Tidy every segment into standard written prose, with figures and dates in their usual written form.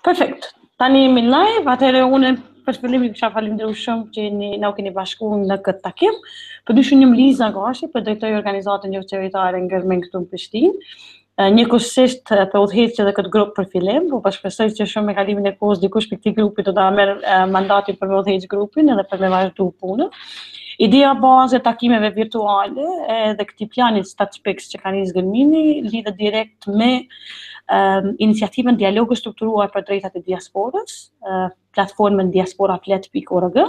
Perfekt. Tani jemi live, atëherë unë për fillimin kisha falendëruar shumë që na u keni bashkuar në këtë takim. Përndryshe jam Liza Gashi, drejtori i organizatën qytetare ngërmend këtu në Prishtinë. Njëkohësisht për udhëheqje edhe këtë grup për fillim, po shpresoj që shumë me kalimin e kohës dikush për këtij grupi do ta merr mandatin për me udhëheq grupin edhe për me vazhdu punën. Ideja bazë e takimeve virtuale dhe këtij plani StartSpeaks që ka nisë Gërmini lidhet direkt me iniciativën Dialogu Strukturuar për Drejtat e Diasporës, platformën diasporaflet.org.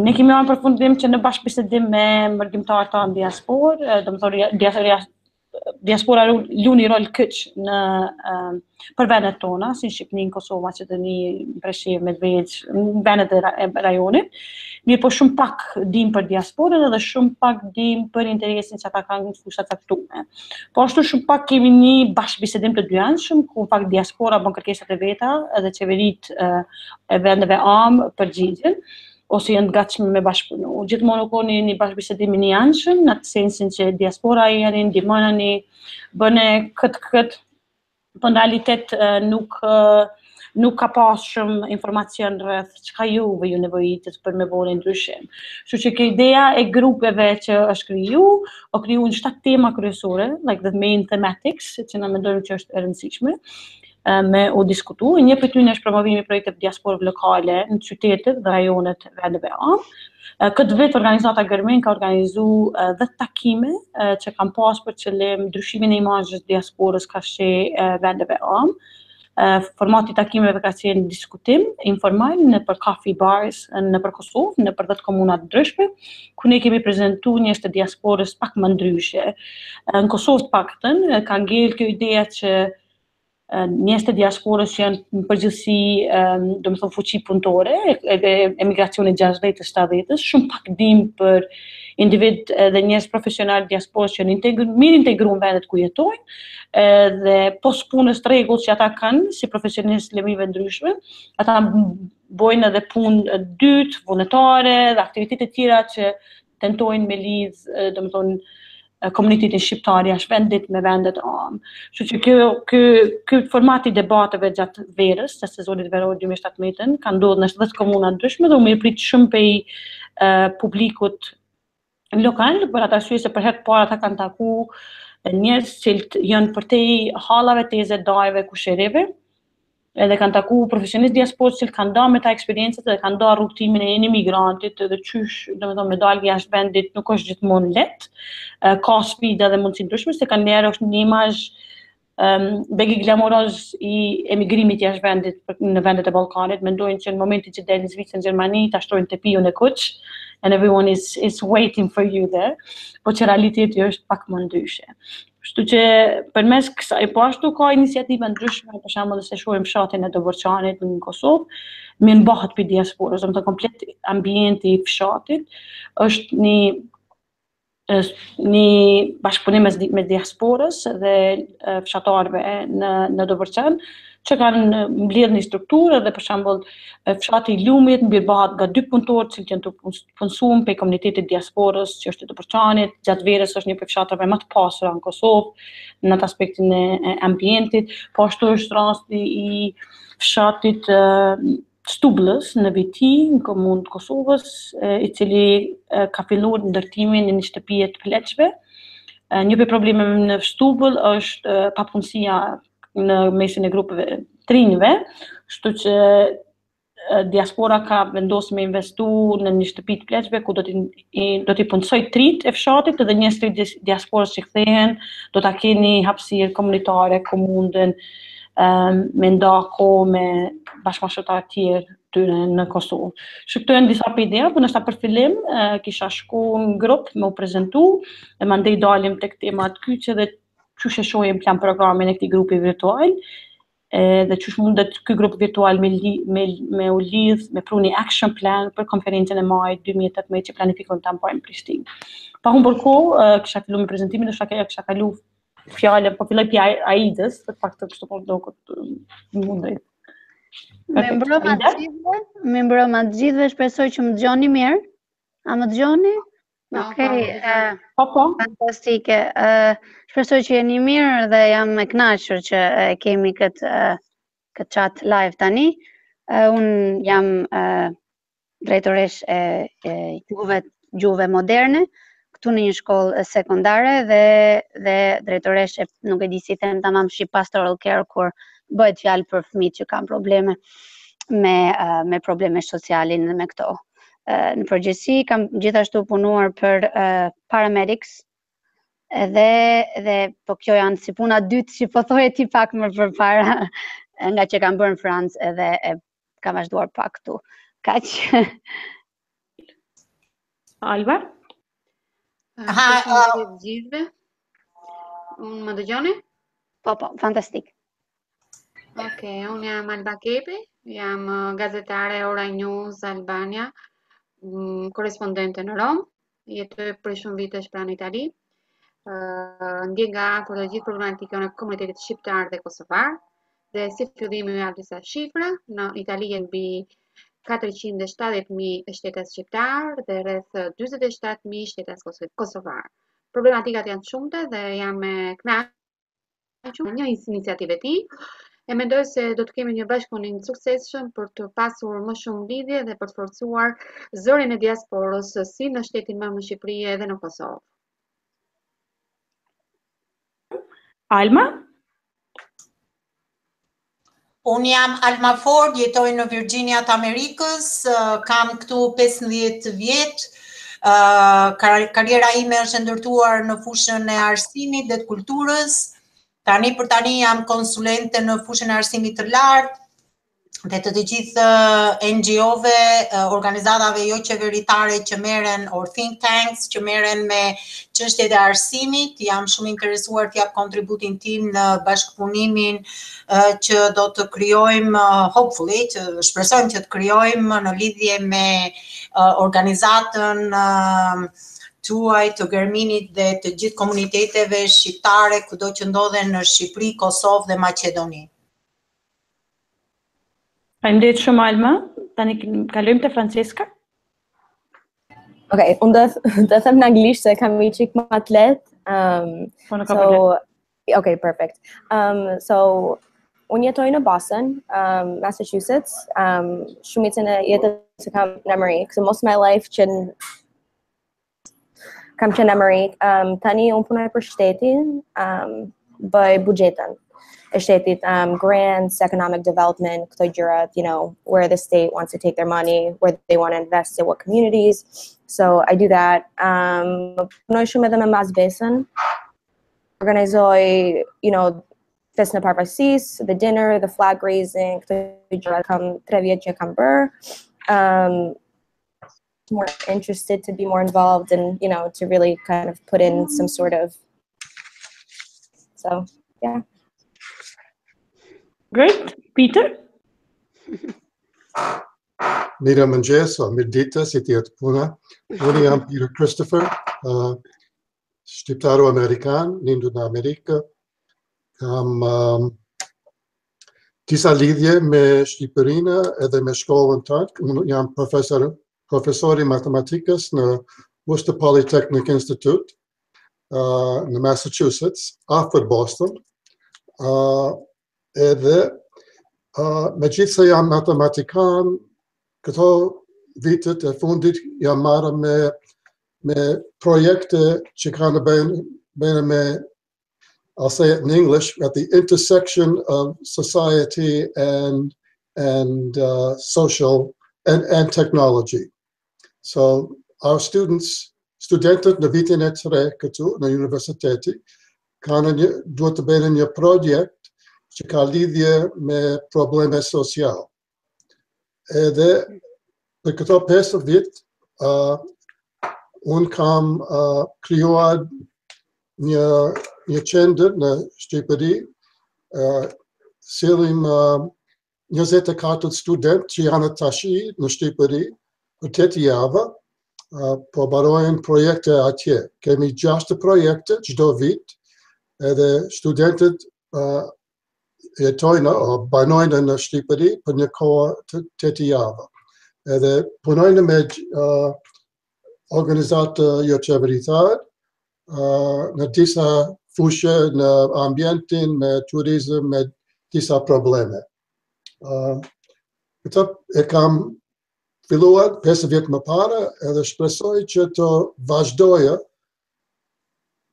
Ne kemi marrë përfundim që në bashkëbisedim me mërgjimtarë tanë diasporë, domethënë diaspora luni rol kyç në për vendet tona, si Shqipërinë, Kosovë, Maqedoni, Preshevë, Medveç, vendet e rajonit. Mirë po shumë pak dim për diasporën edhe shumë pak dim për interesin që ata kanë në fusha të caktuara. Po ashtu shumë pak kemi një bashkëbisedim të dyanshëm ku pak diaspora bën kërkesat e veta edhe qeveritë e vendeve am përgjigjen ose janë të gatshme me bashkëpunu. Gjithmonë u koni një bashkëbisedim i anshëm, në atë sensin që diaspora jeni, ndihmoni, bëne këtë, po në realitet nuk ka pas shumë informacion rreth çka juve ju nevojitet për me bënë ndryshim. Kështu që kjo ideja e grupeve që është kriju, o kriju në 7 tema kryesore, like the main thematics, që na mendojmë që është e rëndësishme, me u diskutu. Një për tyne është promovimi projekteve diasporëve lokale në qytetet dhe rajonet vendeve am. Këtë vit organizata Gërmend ka organizuar 10 takime që kanë pas për qëllim ndryshimin e imazhit diasporës kafshë vendeve am. Formati i takimeve ka qenë diskutim informal nëpër coffee bars nëpër Kosovë, nëpër 10 komuna të ndryshme, ku ne kemi prezantuar njerëz të diasporës pak më ndryshe. Në Kosovë të paktën ka ngel kjo ideja që njerëz të diasporës që janë në përgjithësi, domethënë fuqi punëtore, emigracionit 60-70, shumë pak dim për individ dhe njerëz profesional diasporës që janë mirë integruar në vendet ku jetojnë, dhe pos punës të rregull që ata kanë si profesionistë lëmive ndryshme, ata bojnë edhe punë dytë, vullnetare dhe aktivitete tjera që tentojnë me lidh, domethënë komunitetin shqiptar jashtë vendit me vendet am. Kështu që ky formati debateve gjatë verës, të sezonit veror 2017, ka ndodhur në 10 komuna ndryshme dhe u mirëprit shumë prej publikut lokal, për atë arsye se për herë të parë ata kanë taku njerëz që janë përtej hallave, teze, dajve, kusherive, edhe kanë taku profesionistë diasporës që kanë ndarë me ta eksperiencët dhe kanë ndarë rrugtimin e një migrantit dhe qysh, domethënë me dalë jashtë vendit nuk është gjithmonë lehtë. Ka sfida dhe mundësi ndryshme se kanë njerë është një imazh begi glamoroz i emigrimit jashtë vendit në vendet e Ballkanit. Mendojnë që në momentin që delin në Zvicër, në Gjermani, ta shtrojnë te piu në kuq, and everyone is waiting for you there. Po që realiteti është pak më ndryshe. Kështu që përmes kësaj, po ashtu ka iniciativa ndryshme, për shembull se shohim fshatin e Dobërçanit në Kosovë, me mbahet për diasporës, domethënë komplet ambienti i fshatit është një bashkëpunim me diasporës dhe fshatarëve në Dobërçan, që kanë mbledhur një strukturë dhe për shembull fshati i Lumit mbërbahet nga 2 punëtorë që janë të punësuar pe komunitetit diasporës që është të Dobërçanit. Gjatë verës është një prej fshatrave më të pasura në Kosovë në atë aspektin e ambientit, po ashtu është rasti i fshatit Stublës në Viti, në komunë të Kosovës, i cili ka filluar ndërtimin e një shtëpie të pleqve. Një prej problemeve në Stubull është papunësia në mesin e grupeve të rinjve, kështu që diaspora ka vendosur me investu në një shtëpi të pleqve ku do t'i punësoj trit e fshatit dhe njerëz të diasporës që kthehen do ta keni hapësirë komunitare, ku munden me ndako me bashkëmarrëtar të tjerë tyre në Kosovë. Këto janë disa ideja, por ndoshta për fillim kisha shku në grup me u prezantu dhe mandej dalim tek temat kyçe dhe çush e shohim plan programin e këtij grupi virtual, dhe çush mundet ky grup virtual me u lidh me pruni action plan për konferencën e majit 2018 që planifikojmë ta bëjmë në Prishtinë. Pa humbur kohë, kisha filluar me prezantimin, kisha kalu fjalën, po filloj pi Aidës, për fakt kështu po do mundej. Me mbroma të gjithëve, shpresoj që më dëgjoni mirë. A më dëgjoni? Okej, fantastike. Shpresoj që jeni mirë dhe jam e kënaqur që kemi këtë këtë chat live tani. Unë jam drejtoresh e gjuhëve moderne këtu në një shkollë sekondare dhe drejtoresh e nuk e di si them tamam shi pastoral care kur bëhet fjalë për fëmijët që kanë probleme me probleme sociale dhe me këto. Në përgjithësi kam gjithashtu punuar për paramedics dhe po kjo janë si puna dytë që po thoje ti pak më përpara nga që kam bërë në Francë edhe kam vazhduar pak këtu. Kaq. Alba? Gjithve. Unë më dëgjoni? Po, fantastik. Unë jam Alba Kepi, jam gazetare Ora News Albania, korrespondente në Rom, jetoj për shumë vitesh pranë Itali. Ndjek nga afër të gjithë problematikën e komunitetit shqiptar dhe kosovar, dhe si fillimi me disa shifra, në Itali janë mbi 470.000 shtetas shqiptar dhe rreth 47.000 shtetas kosovar. Problematikat janë shumëta dhe jam me kënaqur një iniciativë e tij. E mendoj se do të kemi një bashkëpunim të suksesshëm për të pasur më shumë lidhje dhe për të forcuar zërin e diasporës si në shtetin më në Shqipëri edhe në Kosovë. Alma? Unë jam Alma Ford, jetoj në Virginia të Amerikës, kam këtu 15 vjetë, karriera ime është ndërtuar në fushën e arsimit dhe të kulturës, tani për tani jam konsulente në fushën e arsimit të lartë, dhe të gjithë NGO-ve, organizatave jo qeveritare që merren, or think tanks, që merren me çështjet e arsimit. Jam shumë interesuar të jap kontributin tim në bashkëpunimin që do të krijojmë, hopefully, që shpresojmë që të krijojmë në lidhje me organizatën tuaj të Germinit dhe të gjithë komuniteteve shqiptare kudo që ndodhen në Shqipëri, Kosovë dhe Maqedoni. Faleminderit shumë Alma. Tani kalojmë te Francesca. Okay, unë do them në anglisht se kam një çik më të lehtë. Okay, perfect. So unë jetoj në Boston, Massachusetts. Shumicën e jetës kam në Amerikë. So most of my life kam qenë në Amerikë. Tani unë punoj për shtetin, bëj buxhetën e shtetit, grants, economic development, këto gjërat, where the state wants to take their money, where they want to invest in what communities. So I do that. Punoj shumë edhe me Mazbesën. Organizoj, festën e parapasisë, the dinner, the flag raising, këto gjërat kam 3 vjet që kam bërë. More interested to be more involved and, to really kind of put in some sort of, so, yeah. Great. Peter? Mirë mëngjes, mirë ditë, si tjetë puna. Unë jam Peter Christopher, shqiptaro amerikan, lindur në Amerikë. Kam disa lidhje me Shqipërinë edhe me shkollën tonë. Unë jam profesori matematikës në Worcester Polytechnic Institute në Massachusetts, afër Boston. Edhe me gjithë se jam matematikan, këto vitet e fundit jam marrë me projekte që kanë bëjnë me, I'll say it in English, at the intersection of society and social and technology. So our studentët në vitin e 3 këtu në universiteti duhet të bëjnë një projekt që ka lidhje me probleme social. Edhe për këto 5 vjet, unë kam krijuar një qendër në Shqipëri, sillim 24 student që janë tashi në Shqipëri për 8 javë, po barojnë projekte atje. Kemi 6 projekte çdo vit, edhe studentët jetojnë o banojnë në Shqipëri për një kohë të 8 javë. Edhe punojnë me organizatë jo qeveritar në disa fushë, në ambientin, me turizëm, me disa probleme. Këtë e kam filluar 5 vjet më parë edhe shpresoj që të vazhdoja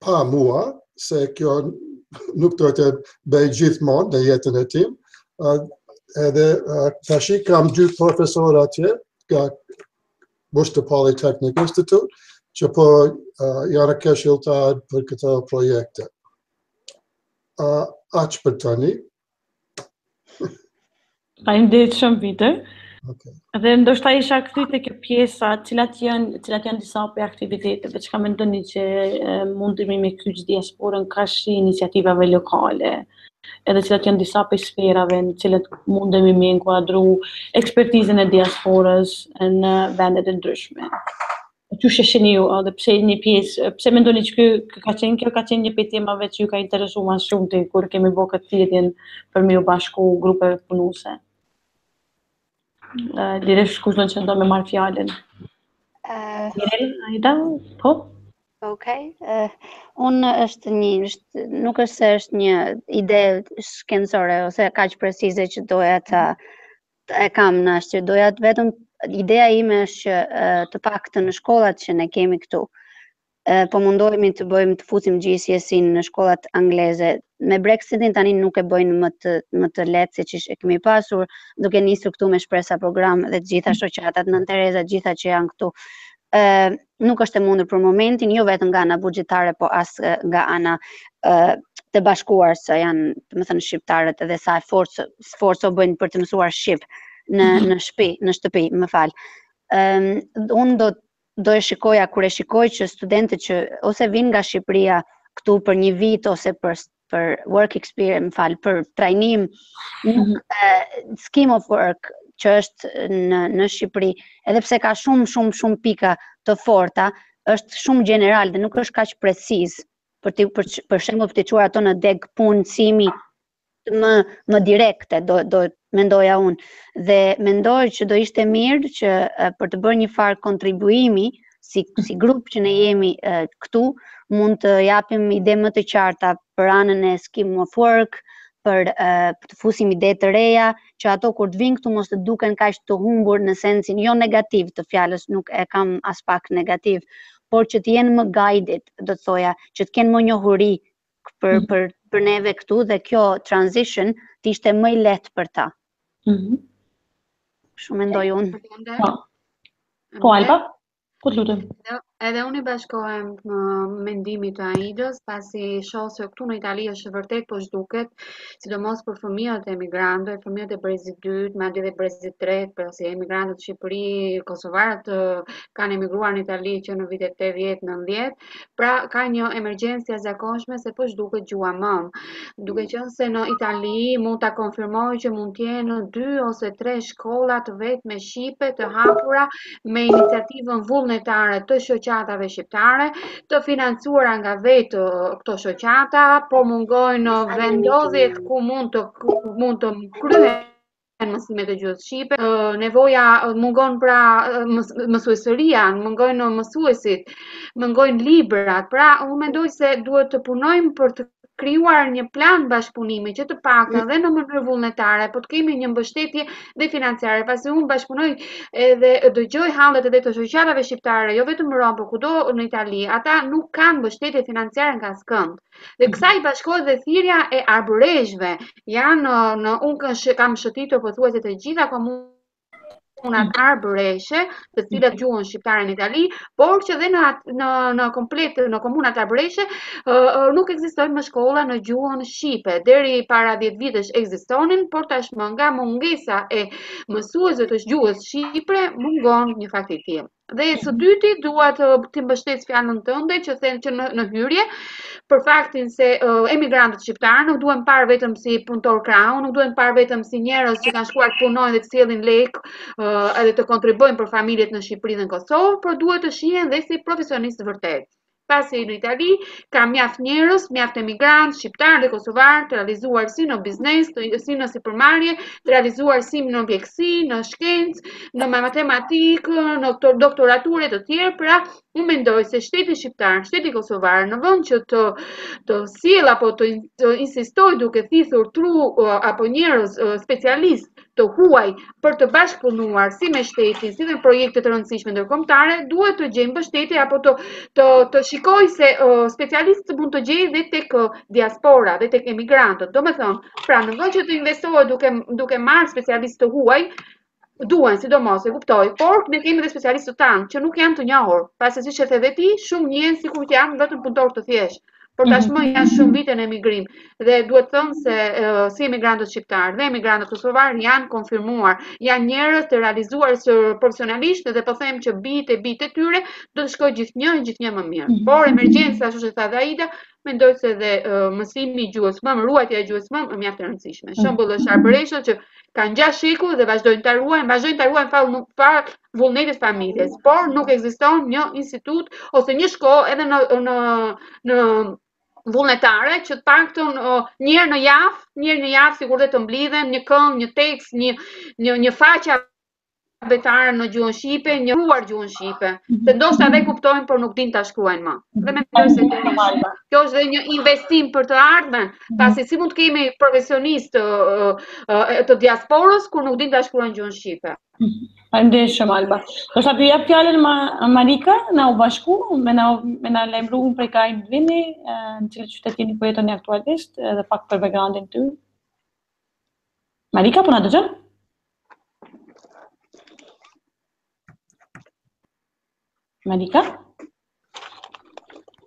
pa mua, se kjo nuk do të bëj gjithmonë në jetën e tim. Edhe tashi kam 2 profesorë atje nga Worcester Polytechnic Institute që po janë këshilltar për këto projekte. Aq për tani. Faleminderit shumë Peter. Okay. Dhe ndoshta isha kthy te kjo pjesa, cilat janë disa prej aktiviteteve që mendoni që mundemi me kyç diasporën ka shi iniciativave lokale, edhe cilat janë disa prej sferave në cilat mundemi me inkuadru ekspertizën e diasporës në vendet e ndryshme. Që sheshini ju, edhe pse një pjesë, pse mendoni që kjo ka qenë një prej temave që ju ka interesuar më shumë kur kemi bërë këtë thirrjen për me u bashku grupe punuese? Direkt kushton që do me marrë fjallën. Mirel, Aida, po? Okej. Unë nuk është se është një ide shkencore ose kaq precize që doja e kam në ashtu, doja vetëm ideja ime është që të paktën në shkollat që ne kemi këtu, po mundohemi të fusim gjysmësinë në shkollat angleze. Me Brexitin tani nuk e bëjnë më të lehtë siç e kemi pasur, duke nisur këtu me shpresa program dhe të gjitha shoqatat, Nën Tereza, gjitha që janë këtu. Nuk është e mundur për momentin, jo vetëm nga ana buxhetare, po as nga ana të bashkuar që janë, domethënë shqiptarët edhe sa sforco bëjnë për të mësuar shqip në shtëpi, më fal. Unë do e shikoja kur e shikoj që studentët që ose vinë nga Shqipëria këtu për një vit ose për work experience, për trajnim, scheme of work që është në Shqipëri, edhe pse ka shumë pika të forta, është shumë general dhe nuk është kaq preciz. Për shembull, për të çuar ato në deg punësimi më direkte, do mendoja unë. Dhe mendoj që do ishte mirë që për të bërë një farë kontribuimi, si grup që ne jemi këtu, mund të japim ide më të qarta për anën e scheme of work, për të fusim ide të reja, që ato kur të vinë këtu mos të duken kaq të humbur në sensin jo negativ të fjalës, nuk e kam as pak negativ, por që të jenë më guided, do të thoja, që të kenë më njohuri për neve këtu dhe kjo transition të ishte më i lehtë për ta. Shumë mendoj unë. Po, Alba? Po të lutem. Edhe unë I bashkohem në mendimit të Aidës, pasi shoh se këtu në Itali është vërtet po zhduket, sidomos për fëmijët e emigrantëve, fëmijët e brezit 2, madje edhe brezit 3, pasi emigrantët në Shqipëri, kosovarët kanë emigruar në Itali që në vitet 80-90, pra ka një emergjencë jashtëzakonshme se po zhduket gjua mëm. Duke qenë se në Itali mund ta konfirmoj që mund të jenë 2 ose 3 shkolla të vetme shqipe të hapura me iniciativën vullnetare të shoqatave shqiptare, të financuara nga vetë këto shoqata, po mungojnë vendodhjet ku mund të kryhen mësimet e gjuhës shqipe, nevoja mungon pra mësuesëria, mungojnë mësuesit, mungojnë librat, pra unë mendoj se duhet të punojmë për të krijuar një plan bashkëpunimi që të paktën dhe në mënyrë vullnetare, po të kemi një mbështetje dhe financiare, pasi unë bashkëpunoj edhe dëgjoj hallet edhe të shoqatave shqiptare, jo vetëm në Rom, por kudo në Itali, ata nuk kanë mbështetje financiare nga skënd. Dhe kësaj bashkohet dhe thirrja e arbëreshve. Unë kam shëtitur pothuajse të gjitha komunat arbëreshe, të cilat gjuhën shqiptare në Itali, por që dhe në komplet në komunat arbëreshe nuk ekzistojnë më shkolla në gjuhën shqipe. Deri para 10 vitesh ekzistonin, por tashmë nga mungesa e mësuesve të gjuhës shqipe mungon një fakt I tillë. Dhe së dyti dua të mbështes fjalën tënde që thënë që në hyrje për faktin se emigrantët shqiptarë nuk duhen parë vetëm si punëtor krau, nuk duhen parë vetëm si njerëz që kanë shkuar të punojnë dhe të sjellin lek edhe të kontribuojnë për familjet në Shqipëri dhe në Kosovë, por duhet të shihen dhe si profesionistë vërtet. Pasi në Itali ka mjaft njerëz, mjaft emigrantë, shqiptarë dhe kosovarë të realizuar si në biznes, si në sipërmarrje, të realizuar si në mjekësi, në shkencë, në matematikë, në doktorature të tjerë, pra unë mendoj se shteti shqiptar, shteti kosovar, në vend që të sjell apo të insistoj duke thithur tru apo njerëz specialistë të huaj për të bashkëpunuar si me shtetin, si me projekte të rëndësishme ndërkombëtare, duhet të gjejmë mbështetje apo të shikoj se specialistë mund të gjejë dhe tek diaspora dhe tek emigrantët. Domethënë, pra në vend që të investohet duke marrë specialistë të huaj, duhen, sidomos, e kuptoj, por ne kemi dhe specialistët tanë që nuk janë të njohur, pasi siç e the dhe ti, shumë njihen sikur që janë vetëm punëtorë të thjeshtë. Por tashmë janë shumë vite në emigrim dhe duhet thënë se si emigrantët shqiptarë dhe emigrantët kosovar janë konfirmuar, janë njerëz të realizuar profesionalisht dhe po them që bijtë e tyre do të shkojë gjithnjë më mirë. Por emergjenca, ashtu si tha Aida, mendoj se dhe mësimi i gjuhës së ruajtja e gjuhës së është mjaft e rëndësishme. Shembull është Arbëreshët që kanë 6 shekuj dhe vazhdojnë ta ruajnë pa vullnetit familjes, por nuk ekziston një institut ose një shkollë edhe në vullnetare që të paktën një herë në javë sigurisht të mblidhen një këngë, një tekst, një faqe vetare në gjuhën shqipe, një ruar gjuhën shqipe. Se ndoshta edhe kuptojnë, por nuk dinë ta shkruajnë më. Dhe mendoj se kjo është dhe një investim për të ardhmen, pasi si mund të kemi profesionistë të diasporës kur nuk dinë ta shkruajnë gjuhën shqipe. Faleminderit shumë Alba. Do të jap fjalën Marika, na u bashku, me na lajmëruan prej ka vini, në cilë qytet jeni po jetoni aktualisht, edhe pak për backgroundin ty. Marika, po na dëgjon? Marika?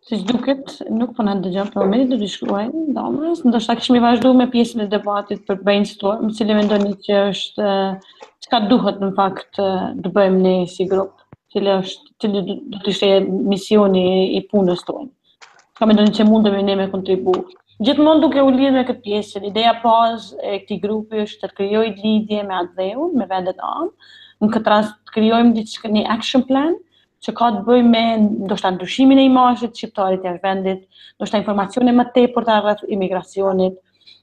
Si duket, nuk po na dëgjon për momentin, do të shkruaj domos, ndoshta kishim vazhduar me pjesën e debatit për brainstorm, cili mendoni që është çka duhet në fakt të bëjmë ne si grup, cili do të ishte misioni i punës tonë. Ka mendoni që mundemi ne me kontribu. Gjithmonë duke u lidhur me këtë pjesë, ideja bazë e këtij grupi është të krijojë lidhje me ADV-un, me vendet anë, në këtë rast të krijojmë një action plan që ka të bëjë me ndoshta ndryshimin e imazhit shqiptarit jashtë vendit, ndoshta informacione më tepër rreth imigracionit.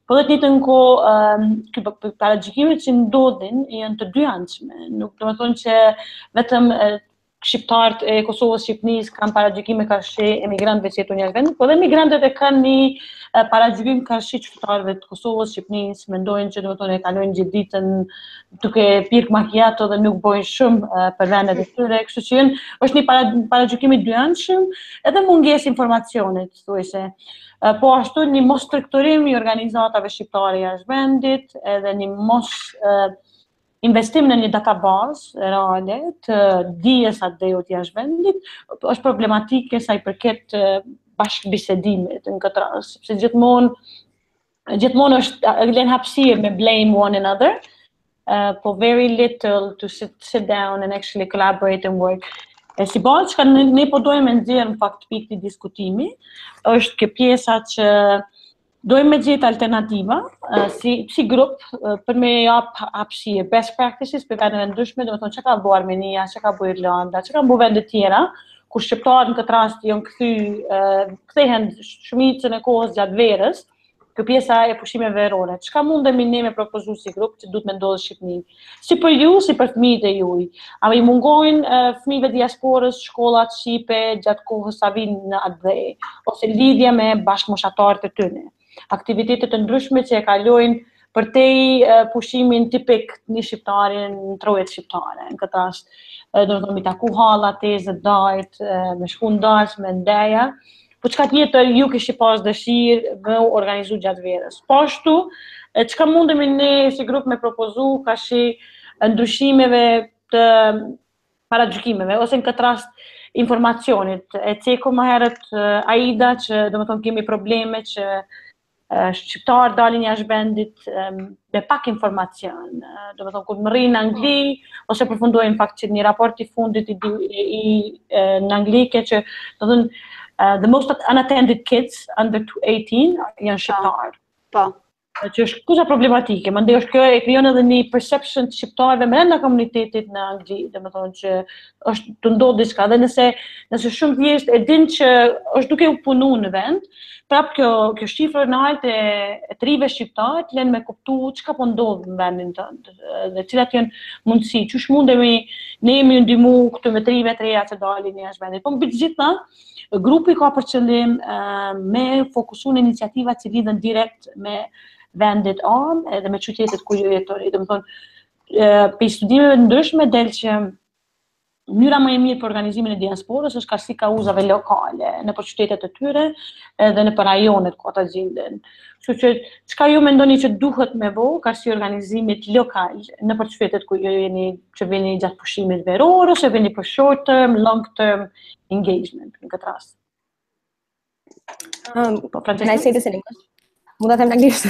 Po dhe të njëjtën kohë paragjykimet që ndodhin janë të dyanshme. Nuk do të thonë që vetëm shqiptarët e Kosovës, Shqipërisë kanë paragjykime karshi emigrantëve që jetojnë jashtë vendit, po dhe emigrantët e kanë një paragjykim karshi qytetarëve të Kosovës, Shqipërisë, mendojnë që domethënë e kalojnë gjithë ditën duke pirë macchiato dhe nuk bojnë shumë për vendet e tyre, kështu që është një paragjykim i dyanshëm, edhe mungesë informacionit, thuajse. Po ashtu një mos strukturim i organizatave shqiptare jashtë vendit, edhe një mos investim në një database reale të dijes ADV-ut jashtë vendit, është problematike sa i përket bashkëbisedimit në këtë rast, sepse gjithmonë është lën hapësirë me blame one another, po very little to sit down and actually collaborate and work. Si bazë që ne po dojmë nxjerrë në fakt pikë të diskutimi, është kjo pjesa që dojmë me gjetë alternativa si grup për me jap hapësirë best practices për vendeve ndryshme, domethënë çka ka bëu Armenia, çka ka bëu Irlanda, çka kanë bëu vende tjera, kur shqiptarët në këtë rast janë kthehen shumicën e kohës gjatë verës, kjo pjesa e pushimeve verore. Çka mundemi ne me propozu si grup që duhet me ndodhë Shqipëni? Si për ju, si për fëmijët e juaj. A i mungojnë fëmijëve diasporës shkollat shqipe gjatë kohës sa vinë në ADV, ose lidhje me bashkëmoshatarët e tyre. Aktivitetet të ndryshme që e kalojnë përtej pushimin tipik një shqiptarin në trojet shqiptare. Në këtë rast, do të mi taku halla, tezët, dajt, me shku në dash, me ndeja, po çka tjetër ju kishit pas dëshirë me organizu gjatë verës. Po ashtu, çka mundemi ne si grup me propozu ka shi ndryshimeve të paragjykimeve, ose në këtë rast informacionit. E ceku më herët Aida që do të thonë kemi probleme që shqiptarë dalin jashtë vendit me pak informacion. Do të thonë kur më rrinë në Angli, ose përfundojnë fakt që një raport i fundit në anglike që do të thonë the most unattended kids under 18 janë shqiptarë. Po. Që është kuza problematike, mandej është kjo e krijon edhe një perception të shqiptarëve brenda komunitetit në Angli, domethënë që është të ndodhë diçka, dhe nëse shumë thjesht e din që është duke u punu në vend, prap kjo shifër nalt e trive shqiptar të lënë me kuptu çka po ndodh në vendin tënd dhe cilat janë mundësi, çush mundemi ne jemi ndihmu këtu me trive të reja që dalin jashtë vendit. Po mbi të gjitha, grupi ka për qëllim me fokusu në iniciativa që lidhen direkt me vendit anë edhe me qytetet ku jetoni. Domethënë, pe studimeve të ndryshme del që mënyra më e mirë për organizimin e diasporës është si kauzave lokale në për qytetet e tyre edhe në për rajonet ku ata gjenden. Kështu që çka ju mendoni që duhet me vë si organizimit lokal në për qytetet ku që vini gjatë pushimit veror ose vini për short term, long term engagement në këtë rast? Can I say this in English? Mula them in English.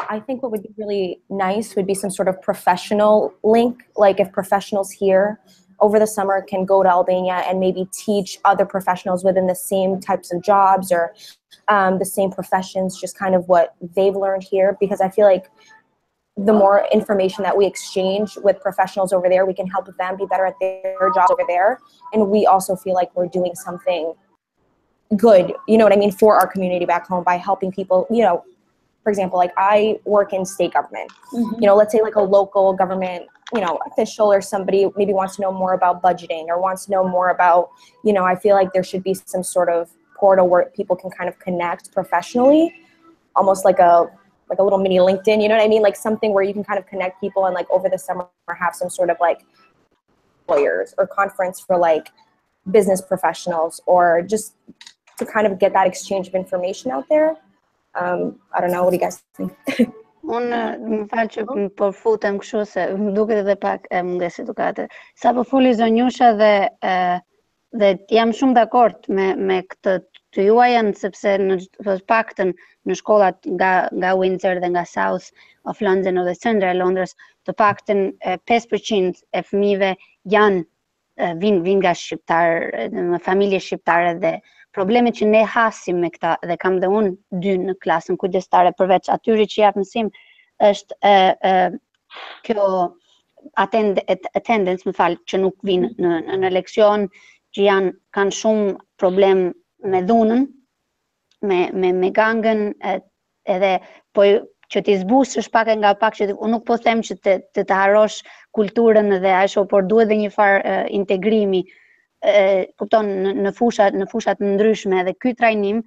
I think what would be really nice would be some sort of professional link, like if professionals here over the summer can go to Albania and maybe teach other professionals within the same types of jobs or the same professions, just kind of what they've learned here, because I feel like the more information that we exchange with professionals over there, we can help them be better at their jobs over there. And we also feel like we're doing something good, you know what I mean, for our community back home by helping people, you know. For example, like I work in state government, you know, let's say like a local government, you know, official or somebody maybe wants to know more about budgeting or wants to know more about, you know, I feel like there should be some sort of portal where people can kind of connect professionally, almost like a little mini LinkedIn, you know what I mean? Like something where you can kind of connect people and like over the summer have some sort of like lawyers or conference for like business professionals or just to kind of get that exchange of information out there. I don't know, what do you guys think? Unë më falë që po futem kështu se më duket edhe pak mungesë edukate. Sa po foli zonjusha dhe jam shumë dakord me këtë të juajën sepse në të paktën në shkollat nga Windsor dhe nga South of London ose Central Londres, të paktën 5% e fëmijëve vijnë nga shqiptar, në familje shqiptare dhe problemet që ne hasim me këta, dhe kam dhe unë 2 në klasën kujdestare përveç atyre që jap mësim, është kjo attendance, më fal, që nuk vinë në leksion, që kanë shumë problem me dhunën, me gangën, edhe po që t'i zbusësh pak e nga pak, që unë nuk po them që të harrosh kulturën dhe ashtu, por duhet dhe një farë integrimi, kupton, në fushat ndryshme, dhe ky trajnim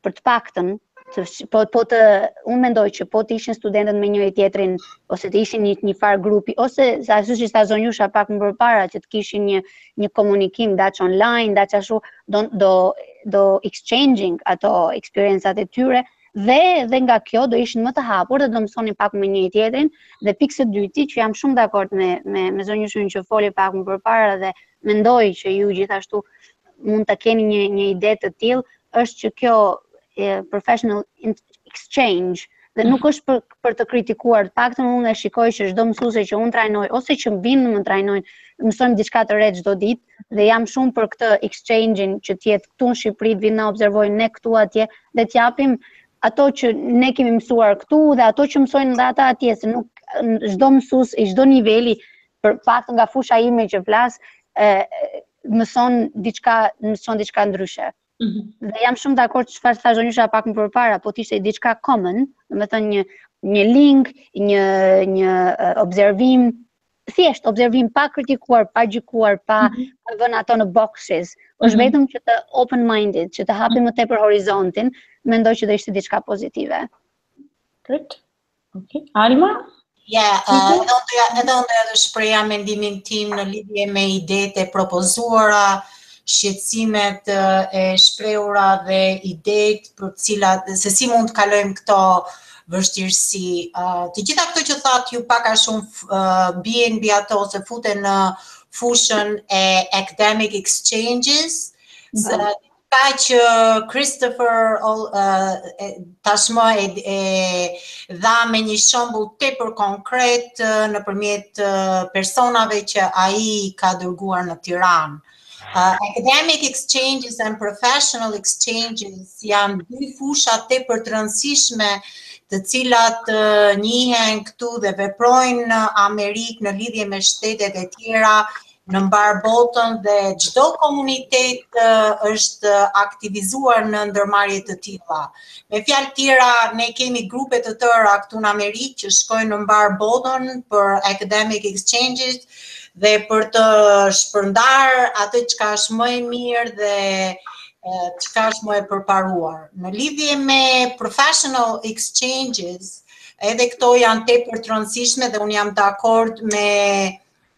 për të paktën unë mendoj që po të ishin studentët me njëri tjetrin ose të ishin një farë grupi ose ashtu si sa zonjusha pak më përpara që të kishin një komunikim daç online, daç ashtu do exchanging ato experiencat e tyre dhe nga kjo do ishin më të hapur dhe do mësonin pak me njëri tjetrin. Dhe pikë së dyti që jam shumë dakord me zonjushën që foli pak më përpara dhe mendoj që ju gjithashtu mund të keni një ide të tillë, është që kjo professional exchange dhe nuk është për të kritikuar, të paktën unë e shikoj që çdo mësuese që unë trajnoj ose që vinë më trajnojnë, mësojmë diçka të re çdo ditë dhe jam shumë për këtë exchange-in që të jetë këtu në Shqipëri, vinë na observojnë ne këtu atje dhe t'japim ato që ne kemi mësuar këtu dhe ato që mësojnë dhe ata atje, se nuk çdo mësues i çdo niveli, për paktën nga fusha ime që flas, mëson diçka ndryshe. Dhe jam shumë dakord çfarë tha zonjusha pak më përpara, po të ishte diçka common, domethënë një link, një observim, thjesht observim pa kritikuar, pa gjykuar, pa vënë ato në boxes. Është vetëm që të open-minded, që të hapim më tepër horizontin, mendoj që do ishte diçka pozitive. Great. Okay. Alma? Edhe unë edhe shpreha mendimin tim në lidhje me idetë e propozuara, shqetësimet e shprehura dhe idetë për cilat se si mund të kalojmë këto vështirësi. Të gjitha këto që thatë ju pak a shumë bien mbi ato se futen në fushën e academic exchanges. Ka që Christopher tashmë e dha me një shembull tepër konkret nëpërmjet personave që ai ka dërguar në Tiranë. Academic exchanges and professional exchanges janë 2 fusha tepër të rëndësishme të cilat njihen këtu dhe veprojnë në Amerikë në lidhje me shtetet e tjera, në mbar botën dhe çdo komunitet është aktivizuar në ndërmarrje të tilla. Me fjalë tjera, ne kemi grupe të tëra këtu në Amerikë që shkojnë në mbar botën për academic exchanges dhe për të shpërndar atë çka është më e mirë dhe çka është më e përparuar. Në lidhje me professional exchanges, edhe këto janë tepër të rëndësishme dhe unë jam dakord me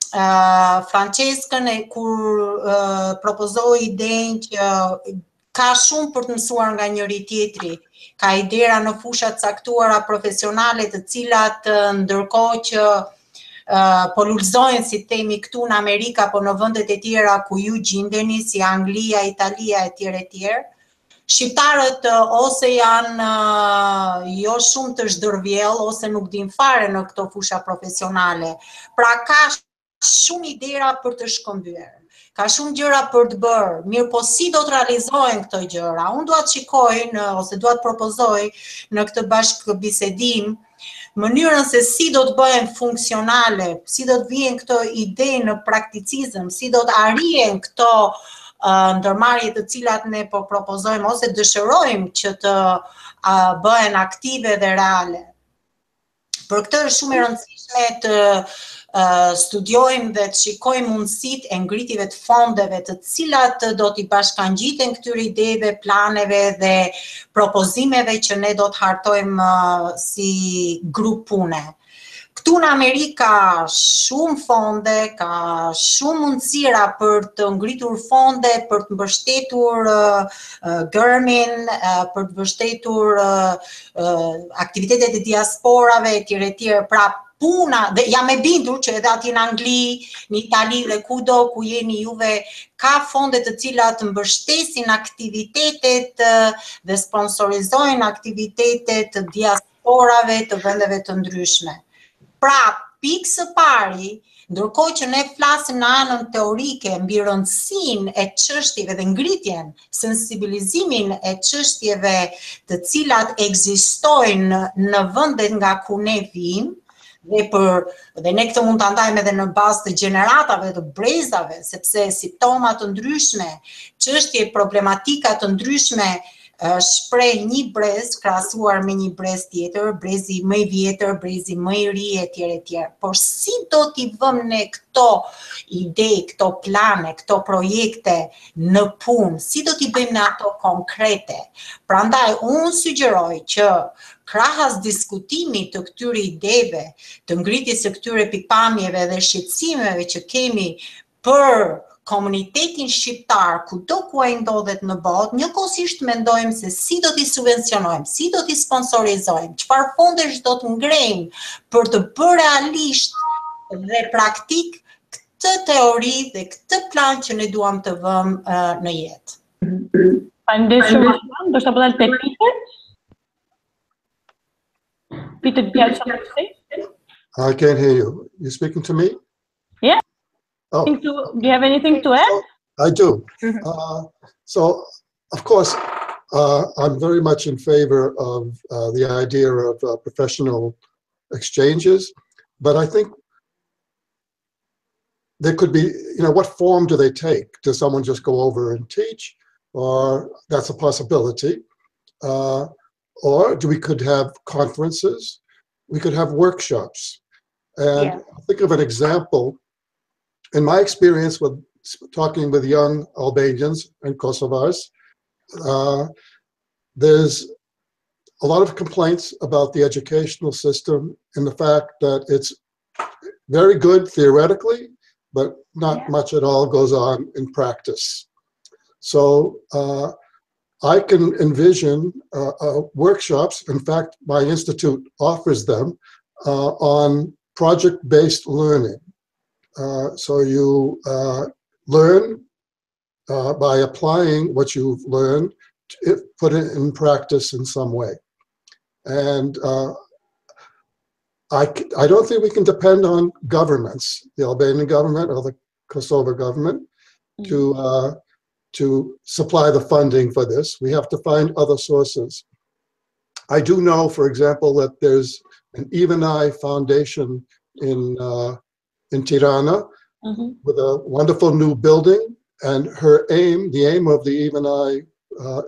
Franceskën kur propozoi idenë që ka shumë për të mësuar nga njëri tjetri. Ka idera në fusha të caktuara profesionale të cilat ndërkohë që po lulëzojnë, si themi këtu në Amerikë apo në vendet e tjera ku ju gjendeni, si Anglia, Italia e tjerë e tjerë, shqiptarët ose janë jo shumë të zhdërvjell ose nuk din fare në këto fusha profesionale. Pra ka shumë idera për të shkëmbyer. Ka shumë gjëra për të bërë, mirë po si do të realizohen këto gjëra? Unë dua të shikoj ose dua të propozoj në këtë bashkëbisedim mënyrën se si do të bëhen funksionale, si do të vijen këto ide në prakticizëm, si do të arrihen këto ndërmarrje të cilat ne po propozojmë ose dëshirojmë që të bëhen aktive dhe reale. Për këtë është shumë e rëndësishme të studiojmë dhe të shikojmë mundësitë e ngritjeve të fondeve të cilat do t'i bashkangjiten këtyre ideve, planeve dhe propozimeve që ne do të hartojmë si grup pune. Këtu në Amerikë ka shumë fonde, ka shumë mundësira për të ngritur fonde, për të mbështetur gërmin, për të mbështetur aktivitetet e diasporave e tjere. Pra puna, dhe jam e bindur që edhe aty në Angli, në Itali dhe kudo ku jeni juve, ka fonde të cilat mbështesin aktivitetet dhe sponsorizojnë aktivitetet të diasporave të vendeve të ndryshme. Pra, pikë së pari, ndërkohë që ne flasim në anën teorike mbi rëndësinë e çështjeve dhe ngritjen, sensibilizimin e çështjeve të cilat ekzistojnë në vendet nga ku ne vijmë, dhe ne këtë mund të ndajmë edhe në bazë të gjeneratave të brezave, sepse simptoma të ndryshme, çështje problematika të ndryshme shpreh një brez krahasuar me një brez tjetër, brezi më i vjetër, brezi më i ri e tjerë. Por si do t'i vëmë ne këto ide, këto plane, këto projekte në punë, si do t'i bëjmë në ato konkrete? Prandaj unë sugjeroj që krahas diskutimit të këtyre ideve, të ngritjes së këtyre pikpamjeve dhe shqetësimeve që kemi për komunitetin shqiptar, kudo ku ai ndodhet në botë, njëkohësisht mendojmë se si do t'i subvencionojmë, si do t'i sponsorizojmë, çfarë fondesh do të ngrejmë për të bërë realisht dhe praktik këtë teori dhe këtë plan që ne duam të vëmë në jetë. Faleminderit shumë. Do të bëj tek Peter, do you have something to say? I can't hear you. You speaking to me? Yeah. Oh. Do you have anything to add? I do. So, of course, I'm very much in favor of the idea of professional exchanges, but I think there could be, what form do they take? Does someone just go over and teach? Or that's a possibility. Or we could have conferences, we could have workshops. And think of an example. In my experience with talking with young Albanians and Kosovars, there's a lot of complaints about the educational system and the fact that it's very good theoretically, but not much at all goes on in practice. So I can envision workshops. In fact, my institute offers them on project-based learning. So you learn by applying what you've learned, put it in practice in some way. And I don't think we can depend on governments, the Albanian government or the Kosovo government, to supply the funding for this. We have to find other sources. I do know, for example, that there's an Even I Foundation in Tirana with a wonderful new building. And her aim, the aim of the Ivanai,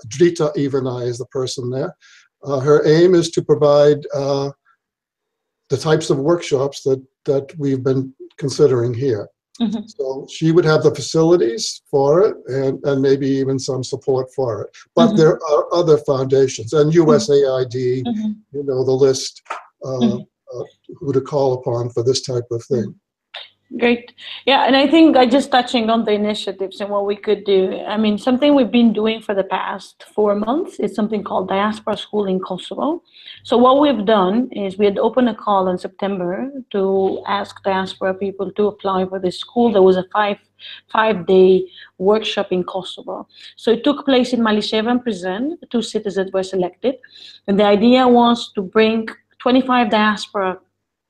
Drita Ivanai is the person there. Her aim is to provide the types of workshops that we've been considering here. So she would have the facilities for it and maybe even some support for it. But there are other foundations and USAID, you know, the list who to call upon for this type of thing. Great. Yeah, and I think just touching on the initiatives and what we could do. I mean, something we've been doing for the past 4 months is something called Diaspora School in Kosovo. So what we've done is we had opened a call in September to ask diaspora people to apply for this school. There was a five-day workshop in Kosovo. So it took place in Malisheva and Prizren. 2 cities that were selected. And the idea was to bring 25 diaspora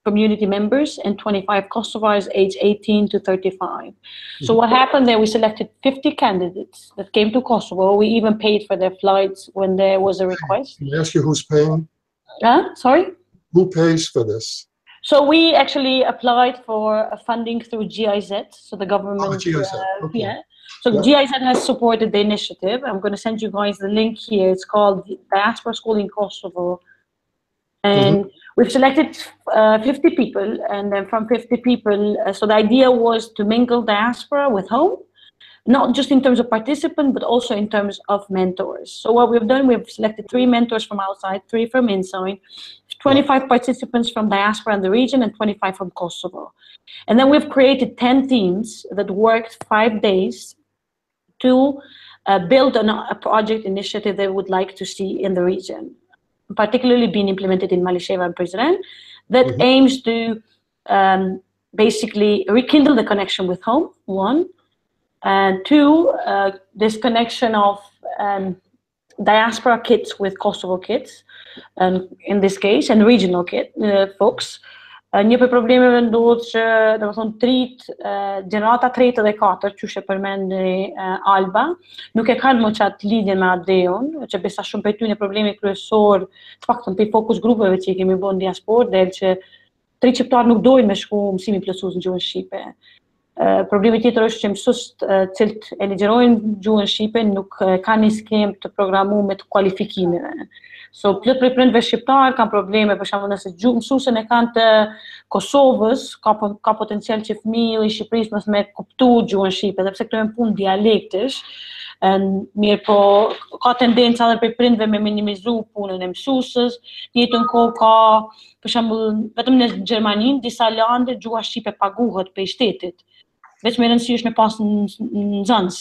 community members and 25 Kosovars aged 18 to 35. So what happened there, we selected 50 candidates that came to Kosovo. We even paid for their flights when there was a request. Can I ask you who's paying? Sorry? Who pays for this? So we actually applied for funding through GIZ, so the government. GIZ. Okay. Yeah. So GIZ has supported the initiative. I'm going to send you guys the link here. It's called Diaspora School in Kosovo. And we've selected 50 people, and then from 50 people, so the idea was to mingle diaspora with home, not just in terms of participants, but also in terms of mentors. So what we've done, we've selected 3 mentors from outside, 3 from inside, 25 participants from diaspora in the region, and 25 from Kosovo. And then we've created 10 teams that worked 5 days to build a project initiative they would like to see in the region, particularly being implemented in Malisheva and Prizren, that aims to basically rekindle the connection with home, 1, and 2, this connection of diaspora kids with Kosovo kids, in this case, and regional folks. Një për problemeve ndodh që domethënë trit gjenerata 3 dhe 4 që she përmendi Alba nuk e kanë më çat lidhjen me Adeon, që besa shumë prej tyre problemi kryesor, të paktën pe fokus grupeve që i kemi bën diasporë, del që 3 shqiptar nuk dojnë me shku mësimi plotësues në gjuhën shqipe. Problemi tjetër është që mësuesit cilët e ligjerojnë gjuhën shqipe nuk kanë një skemë të programuar me të kualifikimeve. So plot prej prindve shqiptar kanë probleme, për shembull nëse mësuesen e kanë të Kosovës, ka potencial që fëmijë i Shqipërisë mos me kuptu gjuhën shqipe, sepse këto janë punë dialektesh. Mirë po ka tendenca edhe prej prindve me minimizu punën e mësuesës. Në njëjtën kohë ka, për shembull, vetëm në Gjermani, disa lande gjuha shqipe paguhet prej shtetit. Veç me rëndësi është me pas në nxënës.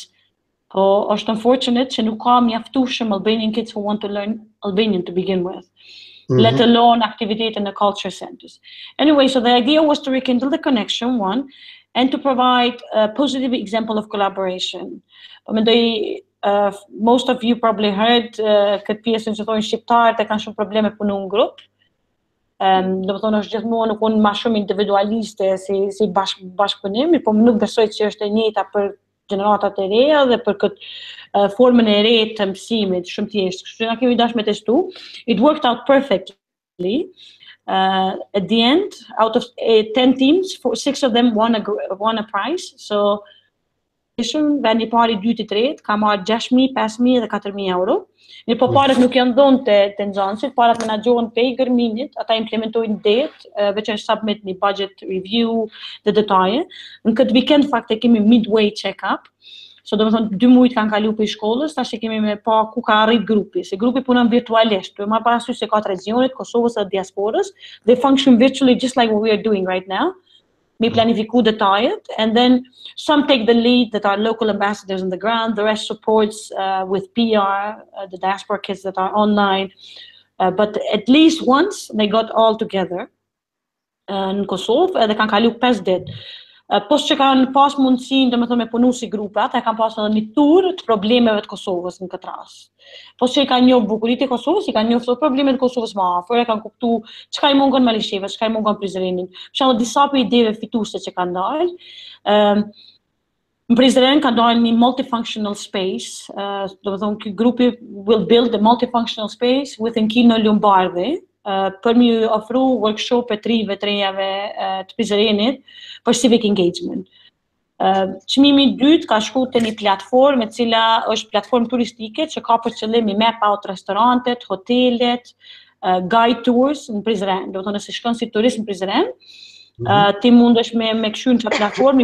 Po është unfortunate që nuk ka mjaftueshëm Albanian kids who want to learn Albanian to begin with, let alone activity in the culture centers. Anyway, so the idea was to rekindle the connection, 1, and to provide a positive example of collaboration. Most of you probably heard këtë pjesën që thonë shqiptarët e kanë shumë probleme punu në grup. Do të thonë është gjithmonë nuk unë ma shumë individualiste si bashkëpunim, po nuk besoj që është e njëjta për gjeneratat e reja dhe për këtë formën e re të mësimit shumë thjeshtë. Kështu që na kemi dashur me testu. It worked out perfectly. At the end, out of 10 teams, 6 of them won a prize. So vendi I pari, 2 I tretë ka marrë 6.000, 5.000 dhe 4.000 euro. Mirë po parat nuk janë dhënë të nxënësit, parat menaxhohen pej gërminit, ata implementojnë det, veç është submit një budget review dhe detaje. Në këtë weekend fakt e kemi midway check-up. So do të thonë 2 muaj kanë kalu për shkollës, tash e kemi me pa ku ka arrit grupi. Se grupi punon virtualisht. Do marr parasysh se ka regionet Kosovës dhe diasporës. They function virtually just like what we are doing right now. Me planifiku detajet, and then some take the lead that are local ambassadors on the ground, the rest supports with PR, the diaspora kids that are online. But at least once they got all together në Kosovë dhe kanë kalu 5 ditë. Post që kanë pas mundësinë, domethënë me punu si grupe, ata kanë pas edhe një tur të problemeve të Kosovës në këtë rast. Post që I kanë njohur bukuritë e Kosovës, I kanë njohur problemet e Kosovës më afër, e kanë kuptu çka I mungon Malishevës, çka I mungon Prizrenin. Për shembull disa prej ideve fituese që kanë dalë. Në Prizren ka dalë një multifunctional space, domethënë ky grupi will build a multifunctional space within Kino Lombardhi. Për më ofru workshop e 3 trejave të Prizrenit për civic engagement. Çmimi I dytë ka shku te një platformë e cila është platformë turistike që ka për qëllim I map out restorantet, hotelet, guide tours në Prizren. Do të thonë se shkon si turist në Prizren, ti mundesh me këshy në çfarë platformë,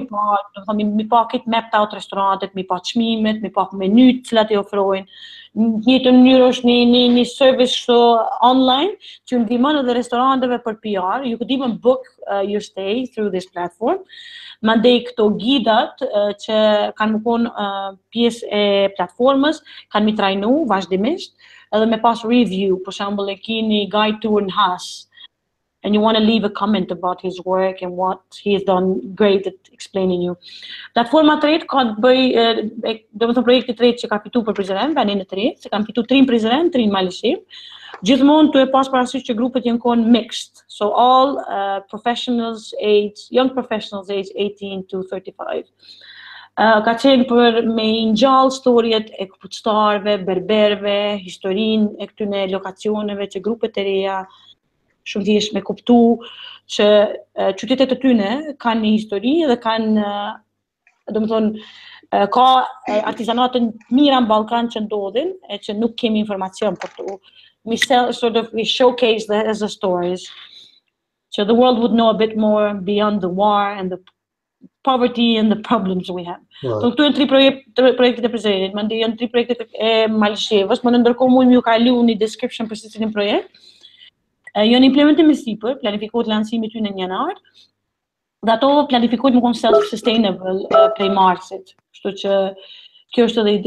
mi pa këtë mapped out restorantet, mi pa çmimet, mi pa menyt cilat I ofrojnë. Në njëjtën mënyrë është një service kështu online që ndihmon edhe restoranteve për PR. You could even book your stay through this platform. Mandej këto gidat që kanë më konë pjesë e platformës, kanë mi trajnu vazhdimisht, edhe me pas review, për shembull e kini guide tour në Has, and you want to leave a comment about his work and what he has done great at explaining you. Platforma tretë ka të bëj, do të thonë projekti tretë që ka fitu për Prizren, vendin e tretë, se kanë fitu 3 në Prizren, 3 në Malishevë. Gjithmonë të e pas parasysh që grupet janë konë mixed, so all young professionals age 18 to 35. Ka qenë për me ngjall storjet e këpuctarve, berberve, historinë e këtyne lokacioneve që grupet e reja shumë thjesht me kuptu që qytetet e tyne kanë një histori dhe kanë, do më thonë, ka artizanate mira në Ballkan që ndodhin e që nuk kemi informacion për to. We showcase that as the stories. So the world would know a bit more beyond the war and the poverty and the problems we have. So këtu janë 3 projektet e Prizrenit, mandej janë 3 projektet e Malishevës, më ndërkohë mund ju kalu një description për secilin projekt. Janë implementim e sipër, planifikohet lancimi tyne në janar, dhe ato planifikohet më konë self-sustainable prej marsit. Kështu që kjo është edhe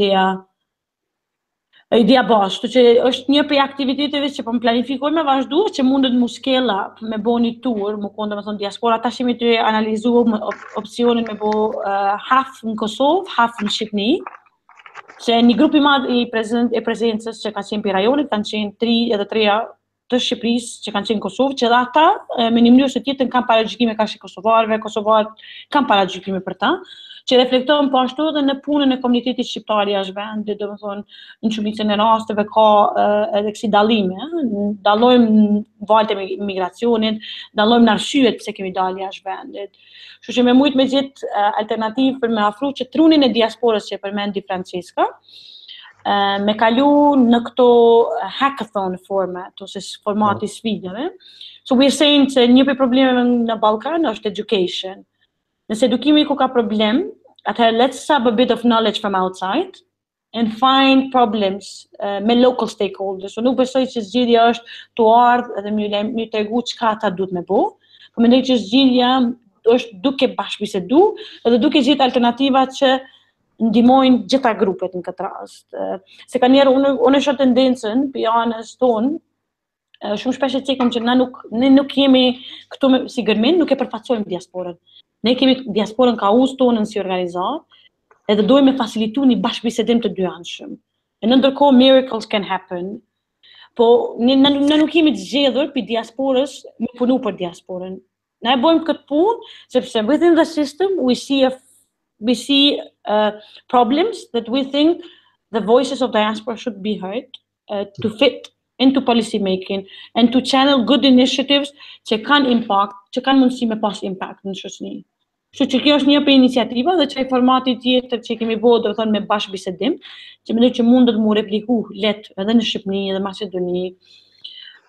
ideja bashkë, kështu që është një prej aktiviteteve që po më planifikoj me vazhdu, që mundet mu scale up, me bo një tour, më konë dhe më thonë diaspora, ta shimi të analizu opcionin me bo half në Kosovë, half në Shqipni, që një grup I madh I prezencës që ka qenë për rajonit, kanë qenë 3 edhe 3 të Shqipërisë që kanë qenë në Kosovë, që dhe ata me një mënyrë se tjetër kanë paragjykime ka shi kosovarët kanë paragjykime për ta, që reflektojnë po ashtu edhe në punën e komunitetit shqiptar jashtë vendit, do të thonë në shumicën e rasteve ka edhe kësi dallime, dallojmë valët e migracionit, dallojmë në arsyet pse kemi dalë jashtë vendit. Kështu që me mujt me gjithë alternativë për me afru që trunin e diasporës që përmendi Francesca, me kalu në këto hackathon format, ose formati sfidave. So we're saying që një për problemeve në Ballkan është education. Nëse edukimi ku ka problem, atëherë let's have a bit of knowledge from outside and find problems me local stakeholders. So nuk besoj që zgjidhja është të ardhë edhe më tregu çka ata duhet me bo, por mendoj që zgjidhja është duke bashkëbisedu edhe duke gjetë alternativa që ndihmojnë gjitha grupet në këtë rast. Se ka njerë unë shoh tendencën për anës tonë, shumë shpesh e cekëm që ne nuk jemi këtu si gërmin, nuk e përfaqësojmë diasporën. Ne kemi diasporën ka usë tonën si organizat, edhe dojmë me facilitu një bashkëbisedim të dyanshëm. E në ndërkohë miracles can happen. Po ne nuk jemi të zgjedhur për diasporës me punu për diasporën. Ne bëjmë këtë punë sepse within the system we see problems that we think the voices of diaspora should be heard to fit into policy making and to channel good initiatives që kanë impact, që kanë mundësi me pas impact në shoqëri. Kështu që kjo është një për iniciativa dhe çaj formati tjetër që kemi bërë, do të thonë me bashkëbisedim, që mendoj që mundet mu repliku lehtë edhe në Shqipëri edhe Maqedoni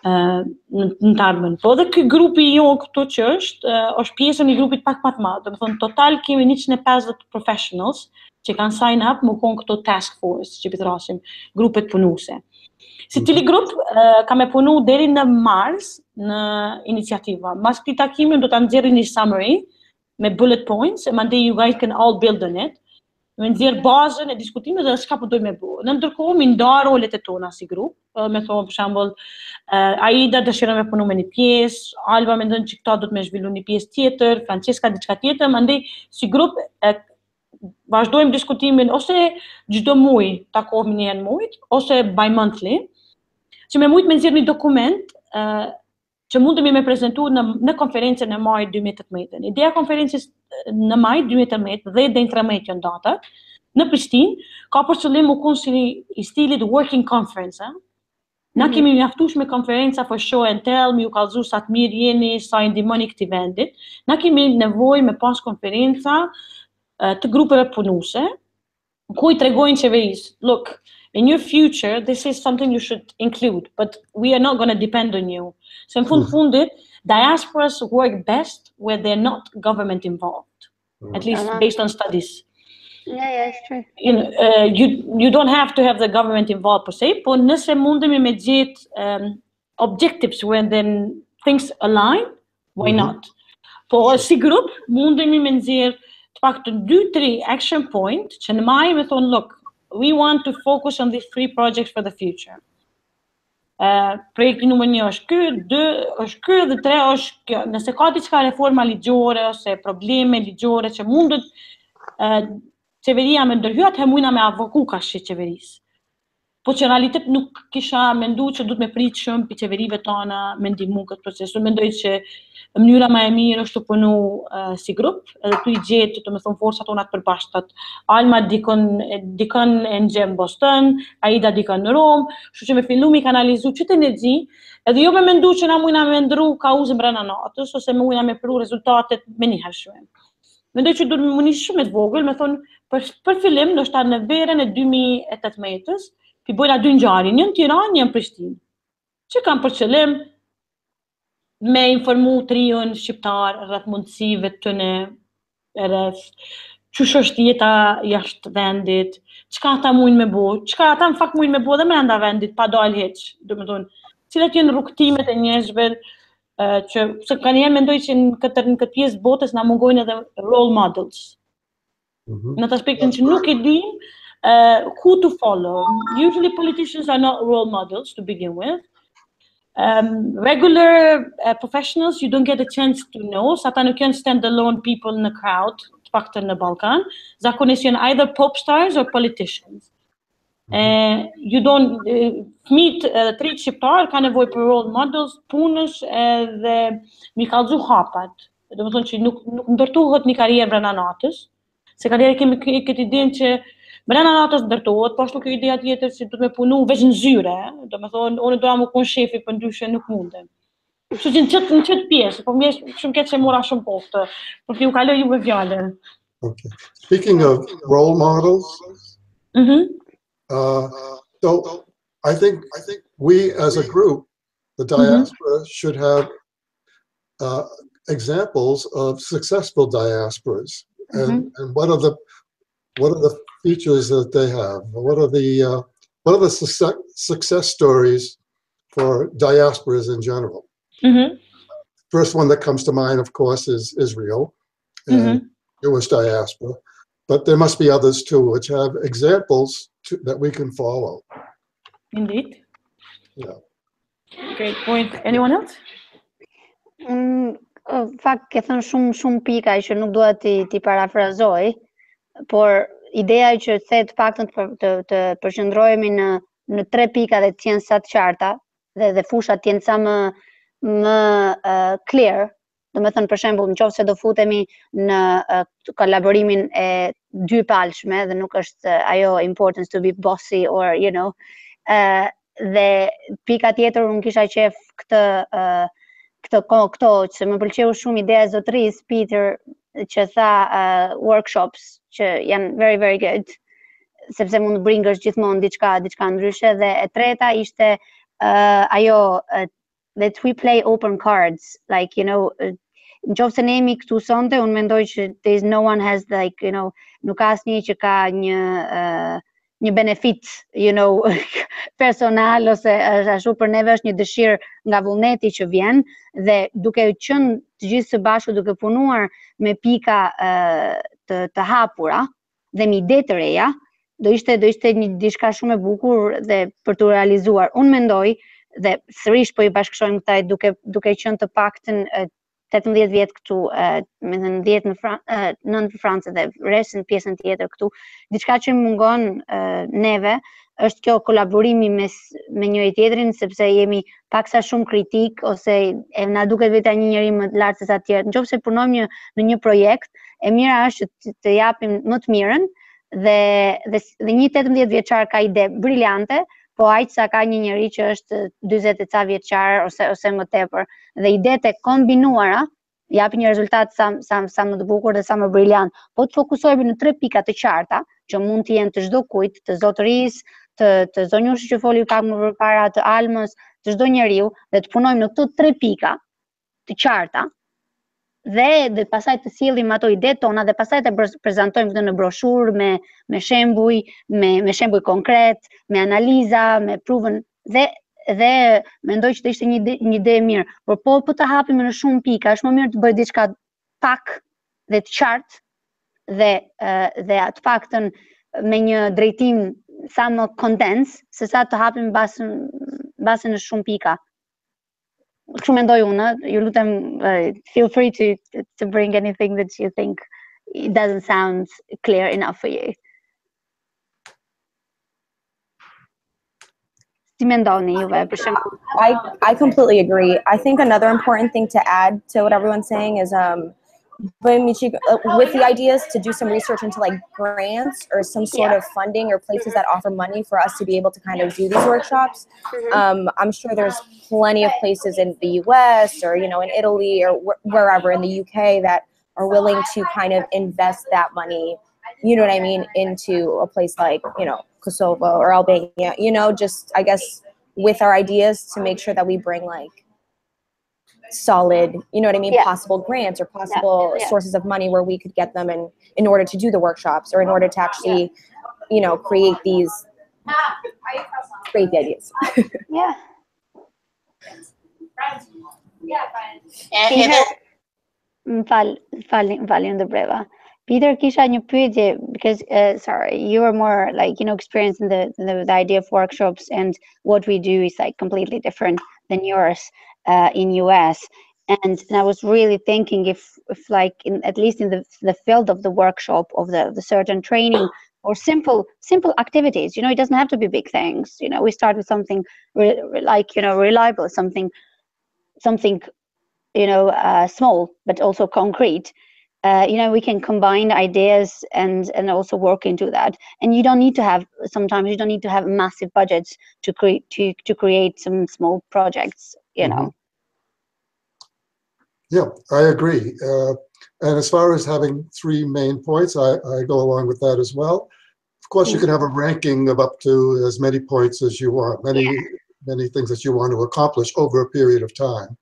në të ardhmen. Po edhe ky grupi jo këtu që është pjesë e një grupit pak më të madh, do të thonë total kemi 150 professionals që kanë sign up më konë këto task force që pitrasim grupet punuse. Si cili grup ka me punu deri në mars në iniciativa. Mas këtij takimi do ta nxjerrë një summary me bullet points, and mandej you guys can all build on it. Me nxjerr bazën e diskutimit dhe çka po dojmë me bëu. Në ndërkohë mi nda rolet e tona si grup, me thonë për shembull Aida dëshiron me punu me një pjesë, Alba mendon që këta do të më zhvillu një pjesë tjetër, Francesca diçka tjetër, mandej si grup vazhdojmë diskutimin ose çdo muaj takohemi një herë në muaj ose bi-monthly, që me mujt me nxjerr një dokument që mundemi me prezentu në konferencën e majit 2018. Ideja konferencës në majit 2018 dhe në 13 janë datat, në Prishtinë, ka për qëllim u konë si i stilit working conference. Na kemi mjaftuar me konferenca for show and tell, mi u kallëzu sa të mirë jeni, sa i ndihmoni këtij vendit. Na kemi nevojë me pas konferenca të grupeve punuese, ku I tregojnë qeverisë, look, in your future, this is something you should include, but we are not going to depend on you. So in fundit, diasporas work best where they're not government involved, at least based on studies. Yeah, it's true. You don't have to have the government involved per se, po nëse mundemi me gjetë objectives when then things align, why not? Po si grup mundemi me nxjerr të paktën 2-3 action point që në maj me thonë, look, we want to focus on these 3 projects for the future. Projekti numër 1 është ky, 2 është ky dhe 3 është kjo. Nëse ka diçka reforma ligjore ose probleme ligjore që mundet qeveria me ndërhyj, atëherë mujna me avoku kashit qeverisë. Po që në realitet nuk kisha menduar që duhet me prit shumë pi qeverive tona me ndihmu këtë proces. Unë mendoj që mënyra më e mirë është të punu si grup, edhe tu I gjetë, të më thonë, forcat tona të përbashkëtat. Alma dikon e në Boston, Aida dikon në Rom, kështu që me fillu mi kanalizu qëtë energji, edhe jo me mendu që na mujna me ndru kauzën brenda natës, ose me mujna me pru rezultatet me një hershme. Mendoj që duhet me muni shumë të vogël, me thonë, për fillim, do shta në verën e 2018-ës, pi bojna 2 ngjarje, një në Tiranë, një në Prishtinë, që kam për qëllim me informu triun shqiptar rreth mundësive tëne, rreth çush është jeta jashtë vendit, çka ata mujnë me bo, çka ata në fakt mujnë me bo dhe brenda vendit, pa dalë hiç, domethënë, cilat janë rrugtimet e njerëzve që se kanjëherë mendoj që në këtë pjesë botës na mungojnë edhe role models. Në atë aspektin që nuk e dim who to follow. Usually politicians are not role models to begin with. Regular professionals, you don't get a chance to know. So ata nuk janë stand-alone people in the crowd, të paktën në Ballkan. Zakonisht janë either pop stars or politicians. You don't meet tri shqiptar ka nevojë për role models, punësh dhe mi kallëzu hapat. Do të thonë që nuk ndërtohet një karrierë brenda natës. Se karriera kemi këtë idenë që brenda natës ndërtohet, po ashtu kjo ideja tjetër që duhet me punu veç në zyre, do të thonë unë doja më kon shefi, për ndryshe nuk mundem. Kështu që në çet pjesë, po më shumë keq që mora shumë postë, por ju kaloj juve fjalën. Okay. Speaking of role models, so I think we as a group, the diaspora, should have examples of successful diasporas, and what are the features that they have? What are the success stories for diasporas in general? First one that comes to mind, of course, is Israel and Jewish diaspora, but there must be others too, which have examples that we can follow. Indeed. Yeah. Great point. Anyone else? Fakt ke thënë shumë pika që nuk dua ti parafrazoj, por ideja që the të paktën të përqendrohemi në 3 pika dhe të jenë sa të qarta dhe fushat të jenë sa më clear. Domethënë, për shembull, nëse do futemi në kolaborimin e dypalshme dhe nuk është ajo importance to be bossy or you know, dhe pika tjetër unë kisha qef këto që më pëlqeu shumë ideja e zotëris Peter që tha workshops që janë very very good, sepse mund të bringësh gjithmonë diçka ndryshe, dhe e treta ishte ajo that we play open cards, like, you know, nëse ne jemi këtu sonte, unë mendoj që there's no one has, like, you know, nuk ka asnjë që ka një benefit, you know, personal ose ashtu, për neve është një dëshirë nga vullneti që vjen, dhe duke qenë të gjithë së bashku duke punuar me pika të hapura dhe me ide të reja, do ishte një diçka shumë e bukur dhe për të realizuar. Unë mendoj, dhe sërish po I bashkëshojmë këtaj duke qenë të paktën 18 vjet këtu, me 10 9 në Francë dhe restin pjesën tjetër këtu, diçka që mungon neve është kjo kolaborimi me njëri tjetrin, sepse jemi paksa shumë kritik ose na duket vetë një njeri më lart se sa të tjerë. Nëse punojmë në një projekt, e mira është të japim më të mirën, dhe një 18 vjeçar ka ide briliante, po aq sa ka një njeri që është 40 e ca vjeçar ose më tepër, dhe idetë e kombinuara japi një rezultat sa më të bukur dhe sa më brillant. Po të fokusohemi në 3 pika të qarta, që mund të jenë të çdo kujt, të zotërisë, të zonjushit që foli pak më përpara, të Almës, të çdo njeriu, dhe të punojmë në këto 3 pika të qarta, dhe pastaj të sillim ato ide tona dhe pastaj të prezantojmë këtë në broshurë me shembuj, me shembuj konkret, me analiza, me pruvën dhe mendoj që të ishte një ide e mirë, por po të hapim në shumë pika, është më mirë të bëj diçka pak dhe të qartë dhe të paktën me një drejtim sa më kondens, se sa të hapim basën në shumë pika. Kështu mendoj unë, ju lutem, feel free to bring anything that you think it doesn't sound clear enough for you. Si mendoni juve, për shembull? I completely agree. I think another important thing to add to what everyone's saying is with the ideas to do some research into like grants or some sort of funding or places that offer money for us to be able to kind of do these workshops. I'm sure there's plenty of places in the US or, in Italy or wherever in the UK that are willing to kind of invest that money, you know what I mean, into a place like, Kosovo or Albania, just, I guess, with our ideas to make sure that we bring like solid, possible grants or possible sources of money where we could get them in order to do the workshops or in order to actually, create the ideas. Yeah. Falin the breva. Peter, kisha një pyetje, because sorry, you are more like experienced in the idea of workshops, and what we do is like completely different than yours in US. And I was really thinking if like at least in the field of the workshop of the certain training or simple activities, it doesn't have to be big things. We start with something reliable, something small but also concrete. We can combine ideas and also work into that. And sometimes you don't need to have massive budgets to create some small projects, Yeah, I agree. And as far as having 3 main points, I go along with that as well. Of course, you can have a ranking of up to as many points as you want, many things that you want to accomplish over a period of time.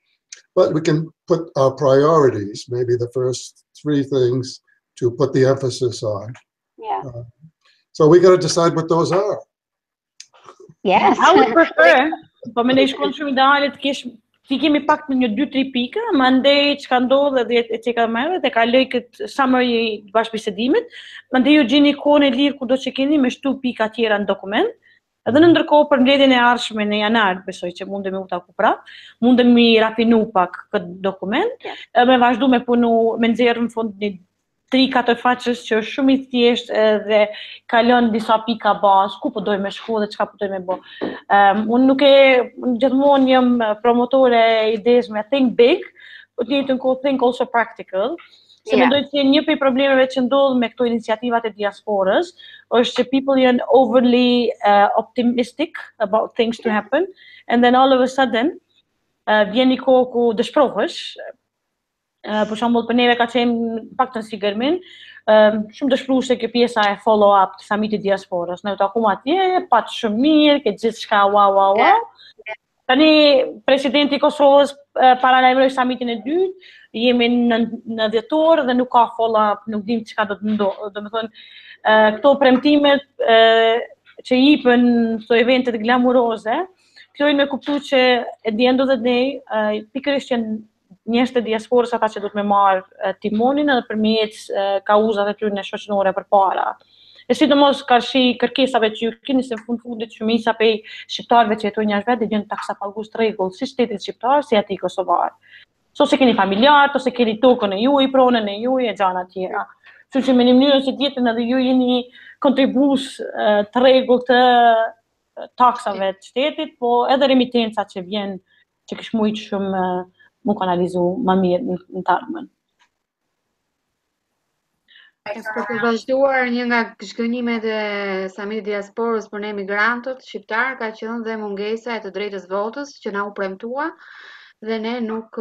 But we can put our priorities, maybe the first 3 things to put the emphasis on. Yeah. So we got to decide what those are. Yes. I would prefer, po më ndej shkon shumë ideale të kesh ti kemi pak në një 2-3 pika, mandej çka ndodh dhe që ka marrë dhe kaloj këtë summary bashkëbisedimit, mandej ju gjeni kohën e lirë kudo që keni me shtu pika tjera në dokument. Edhe në ndërkohë për mbledhjen e ardhshme në janar, besoj që mundemi u taku prapë, mundemi rafinu pak këtë dokument, me vazhdu me punu, me nxjerrë në fund një 3-4 faqës që është shumë i thjeshtë dhe kalon disa pika bazë, ku po dojmë me shku dhe çka po dojmë me bë. Unë gjithmonë jam promotore e idesë me think big, po të njëjtën kohë think also practical. Se mendoj që një prej problemeve që ndodh me këto iniciativat e diasporës është që people janë overly optimistic about things to happen, and then all of a sudden vjen një kohë ku dëshpërohesh. Për shembull, për neve ka qenë paktën si Gërmin, shumë dëshpëruese kjo pjesa e follow-up të samitit diasporës. Ne u takuam atje, patë shumë mirë, ke gjithçka wow. Tani presidenti i Kosovës paralajmëroi samitin e dytë, jemi në dhjetor dhe nuk ka follow-up, nuk dim çka do të ndodhë. Domethënë, këto premtimet që jipen këto eventet glamuroze, krijojnë me kuptu që at the end of the day, pikërisht janë njerëz të diasporës ata që do të më marr timonin edhe përmjet kauzave të tyre shoqërore përpara. E sidomos karshi kërkesave që ju keni se fundit shumica prej shqiptarëve që jetojnë jashtë vetë gjën taksa pagues të rregull, si shtetit shqiptar, si aty kosovar. Ose keni familjar, ose keni tokën e juaj, pronën e juaj e gjana të tjera. Kështu që me një mënyrë që tjetër edhe ju jeni kontribues të rregullt të taksave të shtetit, po edhe remitenca që vjen që kish mujt shumë mu kanalizu më mirë në të ardhmen. Për të vazhduar një nga zhgënjimet e samitit diasporës për ne migrantët shqiptar ka qenë dhe mungesa e të drejtës votës që na u premtua dhe ne nuk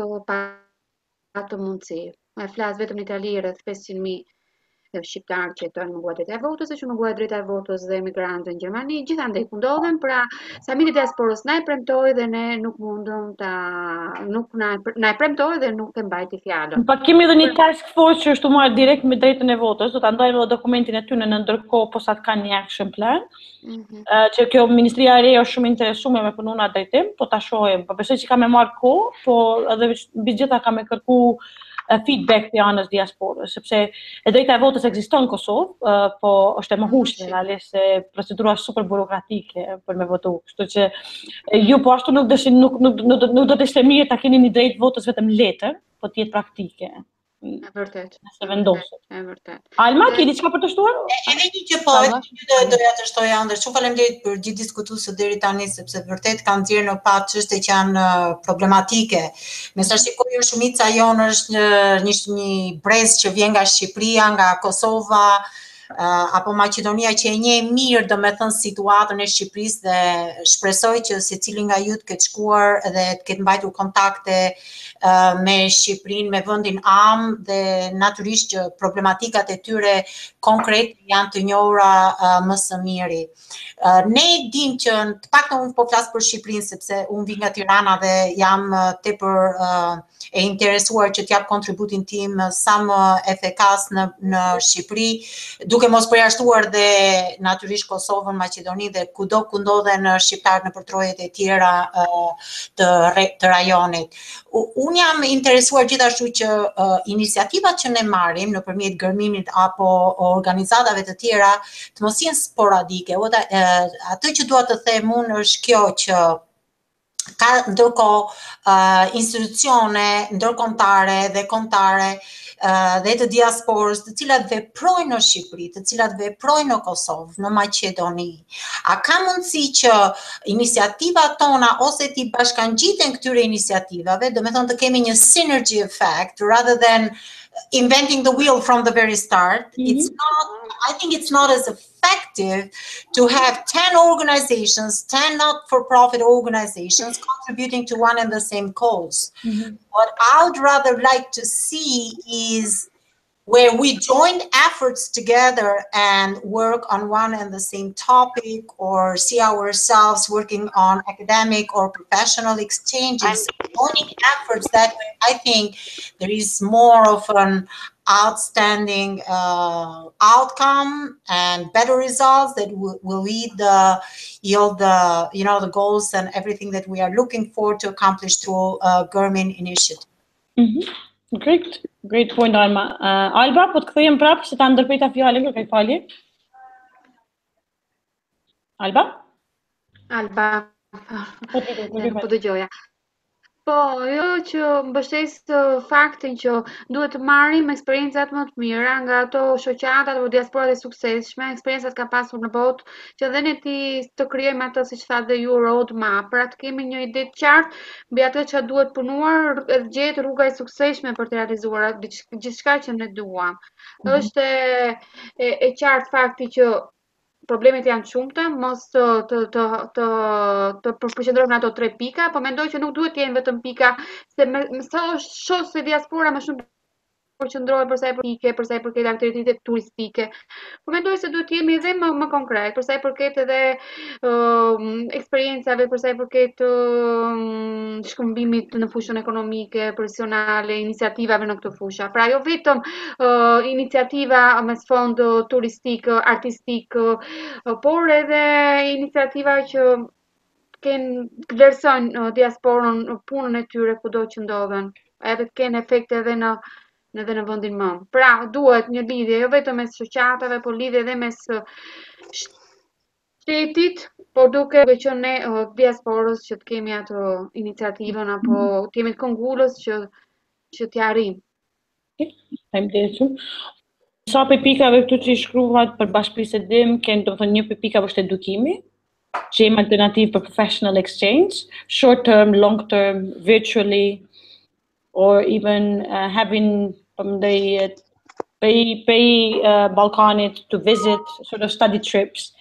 të mundësi. E flas vetëm në Itali rreth 500.000 shqiptarë që jetojnë në muajt e votës, që nuk bëhet drejta e votës dhe emigrantë në Gjermani, gjithandaj ku ndodhen, pra Samiri diasporës na e premtoi dhe ne nuk mundëm nuk na e premtoi dhe nuk e mbajti fjalën. Pa kemi edhe një task force që është marrë direkt me drejtën e votës, do ta ndajmë edhe dokumentin e tyre në ndërkohë posa të kanë një action plan. Që kjo Ministria e Re është shumë interesuar me punën atë drejtim, po ta shohim, po besoj që ka me marrë kohë, po edhe mbi gjitha ka me kërku feedback të anës diasporës, sepse e drejta e votës ekziston në Kosovë, po është e mohueshme realisht se procedura është super burokratike për me votu. Kështu që ju po ashtu nuk do të ishte mirë ta keni një drejtë votës vetëm letër, po të jetë praktike. E vërtet. Se vendoset. E vërtet. Alma, ke diçka për të shtuar? Edhe një që po, doja të shtoja ëndër. Shumë faleminderit për gjithë diskutuesit deri tani, sepse vërtet kanë nxjerrë në pat çështje që janë problematike. Me sa shikoj unë, shumica jonë është një brez që vjen nga Shqipëria, nga Kosova, apo Maqedonia, që e njeh mirë domethënë situatën e Shqipërisë, dhe shpresoj që secili nga ju të ketë shkuar dhe të ketë mbajtur kontakte me Shqipërinë, me vendin am, dhe natyrisht që problematikat e tyre konkret janë të njohura më së miri. Ne dim që të paktën unë po flas për Shqipërinë sepse unë vi nga Tirana dhe jam tepër e interesuar që t'jap kontributin tim sa më efikas në Shqipëri, duke mos përjashtuar dhe natyrisht Kosovën, Maqedoninë dhe kudo ku ndodhen shqiptarët në përtrojet e tjera të rajonit. Unë jam interesuar gjithashtu që iniciativat që ne marrim nëpërmjet gërmimit apo organizatave të tjera të mos jenë sporadike. Atë që dua të them unë është kjo, që ka ndërkohë institucione ndërkombëtare dhe kombëtare dhe të diasporës, të cilat veprojnë në Shqipëri, të cilat veprojnë në Kosovë, në Maqedoni. A ka mundësi që iniciativat tona ose t'i bashkangjiten këtyre iniciativave, do me thonë të kemi një synergy effect, rather than inventing the wheel from the very start? I think it's not as effective to have 10 organizations, 10 not-for-profit organizations contributing to one and the same cause. What I would rather like to see is where we join efforts together and work on one and the same topic, or see ourselves working on academic or professional exchanges, joining efforts. That way, I think there is more of an outstanding outcome and better results that will yield the goals and everything that we are looking for to accomplish through Gërmin initiative. Great point, Alma. Alba, po të kthehem prapë se ta ndërprita fjalën, kërkoj falje. Alba? Po dëgjoja. Po, jo që mbështes faktin që duhet të marrim eksperiencat më të mira nga ato shoqata apo diasporat e suksesshme, eksperiencat ka pasur në botë, që dhe ne të krijojmë atë, siç thatë dhe ju, road map, pra të kemi një ide të qartë mbi atë që duhet punuar, të gjetë rruga e suksesshme për të realizuar gjithçka që ne duam. Është e qartë fakti që problemet janë shumëta, mos të përqendrohemi në ato 3 pika, po mendoj që nuk duhet të jenë vetëm pika, se shoh se diaspora më shumë përqendrohet për sa i përket aktivitetet turistike. Po mendoj se duhet të jemi edhe më konkret, për sa i përket edhe eksperiencave, për sa i përket shkëmbimit në fushën ekonomike, profesionale, iniciativave në këtë fusha. Pra jo vetëm iniciativa me sfond turistik, artistik, por edhe iniciativa që vlerësojnë diasporën, punën e tyre kudo që ndodhen, edhe të kenë efekte edhe në vendin mëm. Pra, duhet një lidhje jo vetëm mes shoqatave, por lidhje edhe mes shtetit, por duke qenë ne diasporës që të kemi ato iniciativën apo të jemi të këngulës që t'ja arrijmë. Sa për pikave këtu që i shkruat për bashkëbisedim, do të thonë një për pikave është edukimi, që jemi alternativë për professional exchange, short term, long term, virtually, or even having pay Balkanit to visit, sort of study trips.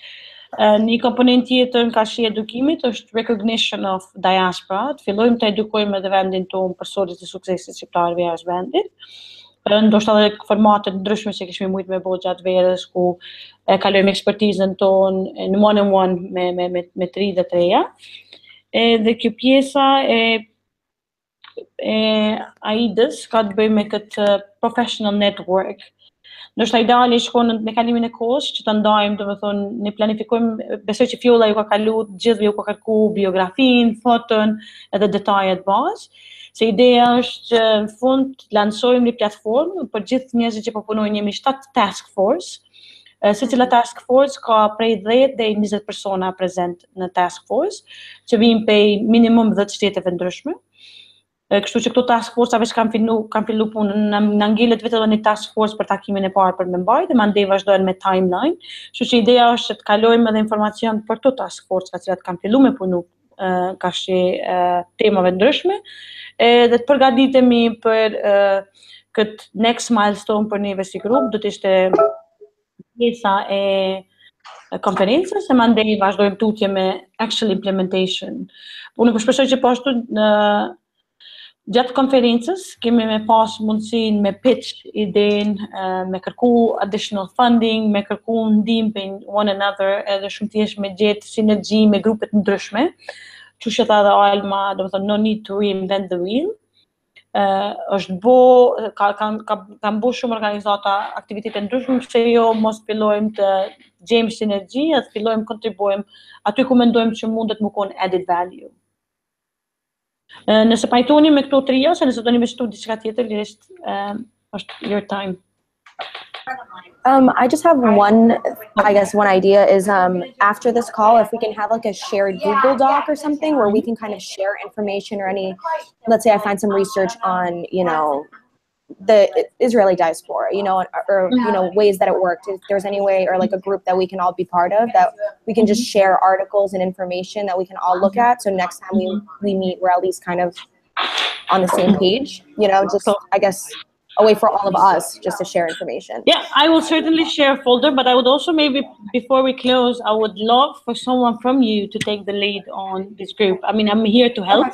Një komponent tjetër nga shi edukimit është recognition of diaspora. Të fillojmë të edukojmë edhe vendin tonë personat e suksesit shqiptarëve jashtë vendit. Ndoshta edhe formate të ndryshme që kishim mujt me bëj gjatë verës, ku e kalojmë ekspertizën tonë në one-on-one me të ri dhe të reja. Dhe kjo pjesa e AIDës ka të bëjë me këtë professional network. Ndoshta ideali shkon në kalimin e kohës që të ndajmë, domethënë ne planifikojmë, besoj që fjolla ju ka kalu, gjithë ju ka kërku biografin, foton edhe detajet bazë. Se ideja është që në fund të lansojmë një platformë për gjithë njerëzit që po punojnë, jemi 7 task force. Secila task force ka prej 10 deri 20 persona prezent në task force, që vijnë prej minimum 10 shteteve ndryshme. Kështu që këto task force-ave që kam fillu punën, në ngjilet vetëm një task force për takimin e parë për me mbajtë, dhe mandej vazhdojnë me timeline. Kështu që ideja është që të kalojmë edhe informacion për këto task force-a që kam fillu me punu ka shi temave ndryshme, dhe të përgatitemi për këtë next milestone për neve si grup, do të ishte pjesa e konferencës, e mandej vazhdojmë tutje me actual implementation. Unë shpresoj që po ashtu gjatë konferencës kemi me pas mundësin me pitch idenë, me kërku additional funding, me kërku ndihmë për one another, edhe shumë thjesht me gjetë sinergji me grupet ndryshme. Që që tha dhe Alma, do më thonë, no need to reinvent the wheel. Është kam bo shumë organizata aktivitete ndryshme, që jo mos fillojmë të gjejmë sinergji, edhe fillojmë kontribuojmë aty ku mendojmë që mundet më konë added value. Nëse pajtoni me këto trija, se nëse do një me shtu diçka tjetër, lirisht është your time. I just have one idea is after this call, if we can have like a shared Google Doc or something where we can kind of share information or let's say I find some research on, the Israeli diaspora, or ways that it worked. If there's any way or like a group that we can all be part of, that we can just share articles and information that we can all look at. So next time we meet, we're at least kind of on the same page, just, I guess, a way for all of us just to share information. Yeah, I will certainly share a folder, but I would also maybe, before we close, I would love for someone from you to take the lead on this group. I mean, I'm here to help,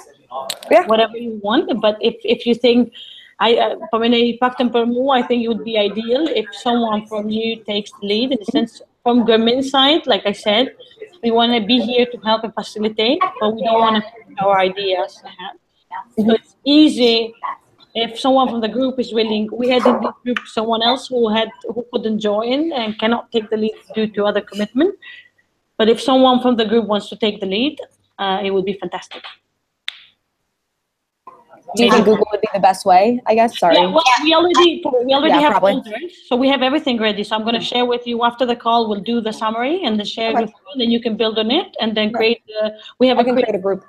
whatever you want, but if you think, I think it would be ideal if someone from you takes the lead, in the sense, from government side, like I said, we want to be here to help and facilitate, but we don't want to put our ideas ahead. So it's easy if someone from the group is willing. We had in this group someone else who couldn't join and cannot take the lead due to other commitment. But if someone from the group wants to take the lead, it would be fantastic. Do you think Google would be the best way, I guess? Sorry. Yeah, well, we already have folders, so we have everything ready. So I'm going to share with you after the call. We'll do the summary and then share with you, and then you can build on it and then create. We have create a group.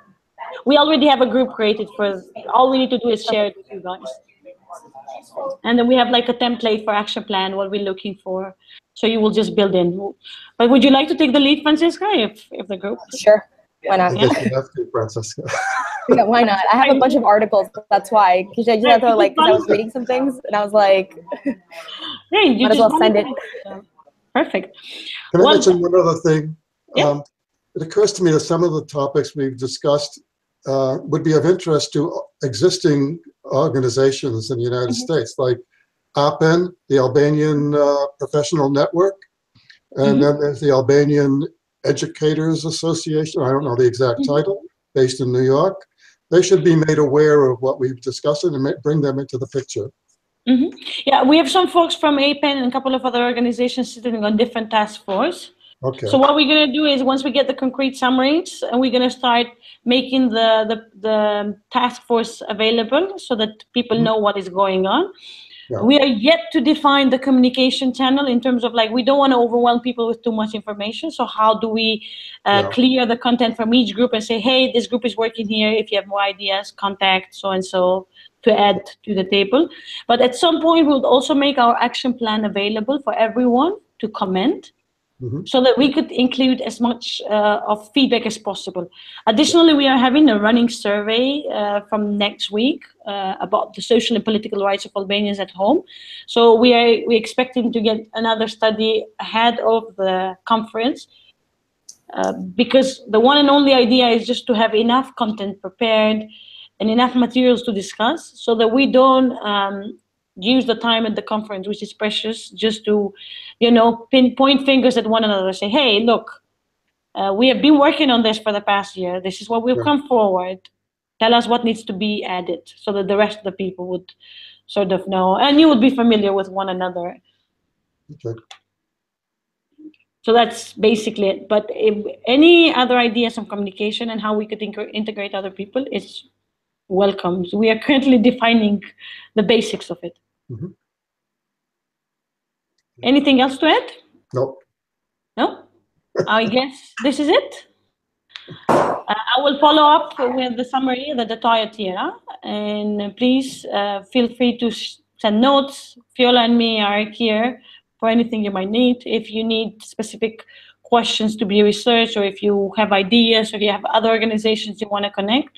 We already have a group created for. All we need to do is share it with you guys, and then we have like a template for action plan. What we're looking for, so you will just build in. But would you like to take the lead, Francesca? If the group? Sure. Why not? I guess you have to, Francesca. Yeah, why not? I have a bunch of articles. That's why. Because I just have to, because I was reading some things, and I was like, hey, you might as well send it. Perfect. Can I mention one other thing? Yeah. It occurs to me that some of the topics we've discussed would be of interest to existing organizations in the United States, like APEN, the Albanian Professional Network, and then there's the Albanian Educators Association. I don't know the exact title, based in New York. They should be made aware of what we've discussed and bring them into the picture. Yeah, we have some folks from APEN and a couple of other organizations sitting on different task force. Okay. So what we're going to do is, once we get the concrete summaries, and we're going to start making the task force available so that people know what is going on. Yeah. We are yet to define the communication channel in terms of, we don't want to overwhelm people with too much information. So how do we clear the content from each group and say, hey, this group is working here. If you have more ideas, contact so-and-so to add to the table. But at some point, we'll also make our action plan available for everyone to comment. So that we could include as much of feedback as possible. Additionally, we are having a running survey from next week about the social and political rights of Albanians at home. So we're expecting to get another study ahead of the conference because the one and only idea is just to have enough content prepared and enough materials to discuss, so that we don't use the time at the conference, which is precious, just to, point fingers at one another, say, hey, look, we have been working on this for the past year. This is what we've come forward. Tell us what needs to be added, so that the rest of the people would sort of know, and you would be familiar with one another. Okay. So that's basically it. But if any other ideas on communication and how we could integrate other people is welcome. So we are currently defining the basics of it. Mm-hmm. Anything else to add? No. No? I guess this is it. I will follow up with the summary that the Tiera, and please feel free to send notes. Fiola and me are here for anything you might need. If you need specific questions to be researched, or if you have ideas, or if you have other organizations you want to connect,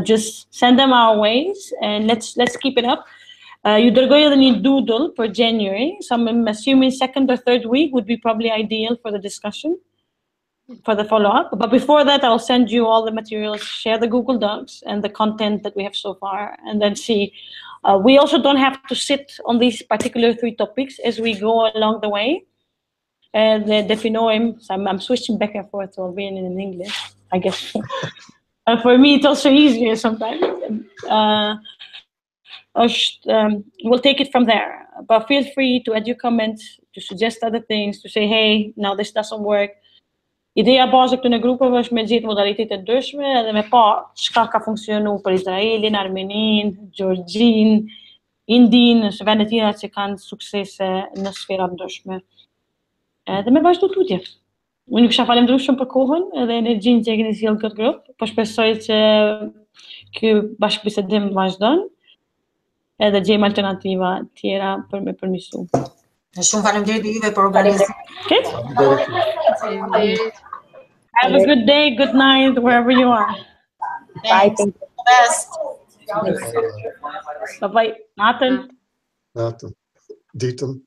just send them our ways, and let's keep it up. You need doodle for January, so I'm assuming second or third week would be probably ideal for the discussion, for the follow-up. But before that, I'll send you all the materials, share the Google Docs and the content that we have so far, and then see. We also don't have to sit on these particular 3 topics as we go along the way. And so I'm switching back and forth to Albanian and English, I guess. For me, it's also easier sometimes. We'll take it from there. But feel free to add your comments, to suggest other things, to say, hey, now this doesn't work. Ideja baze këtu në grupeve është me gjetë modalitete ndryshme edhe me pa çka ka funksionu për Izraelin, Armenin, Gjeorgjin, Indin, ose vende tjera që kanë suksese në sfera ndryshme. Edhe me vazhdu tutje. Unë kisha falenderuar shumë për kohën edhe energjinë që e keni sjellë këtë grup, po shpresoj që ky bashkëbisedim vazhdon edhe gjejmë alternativa tjera për me përmirësu. Shumë faleminderit juve për organizimin. Have a good day, good night, wherever you are. Bye. Thank you. Best. Bye-bye. Nathan. Ditën.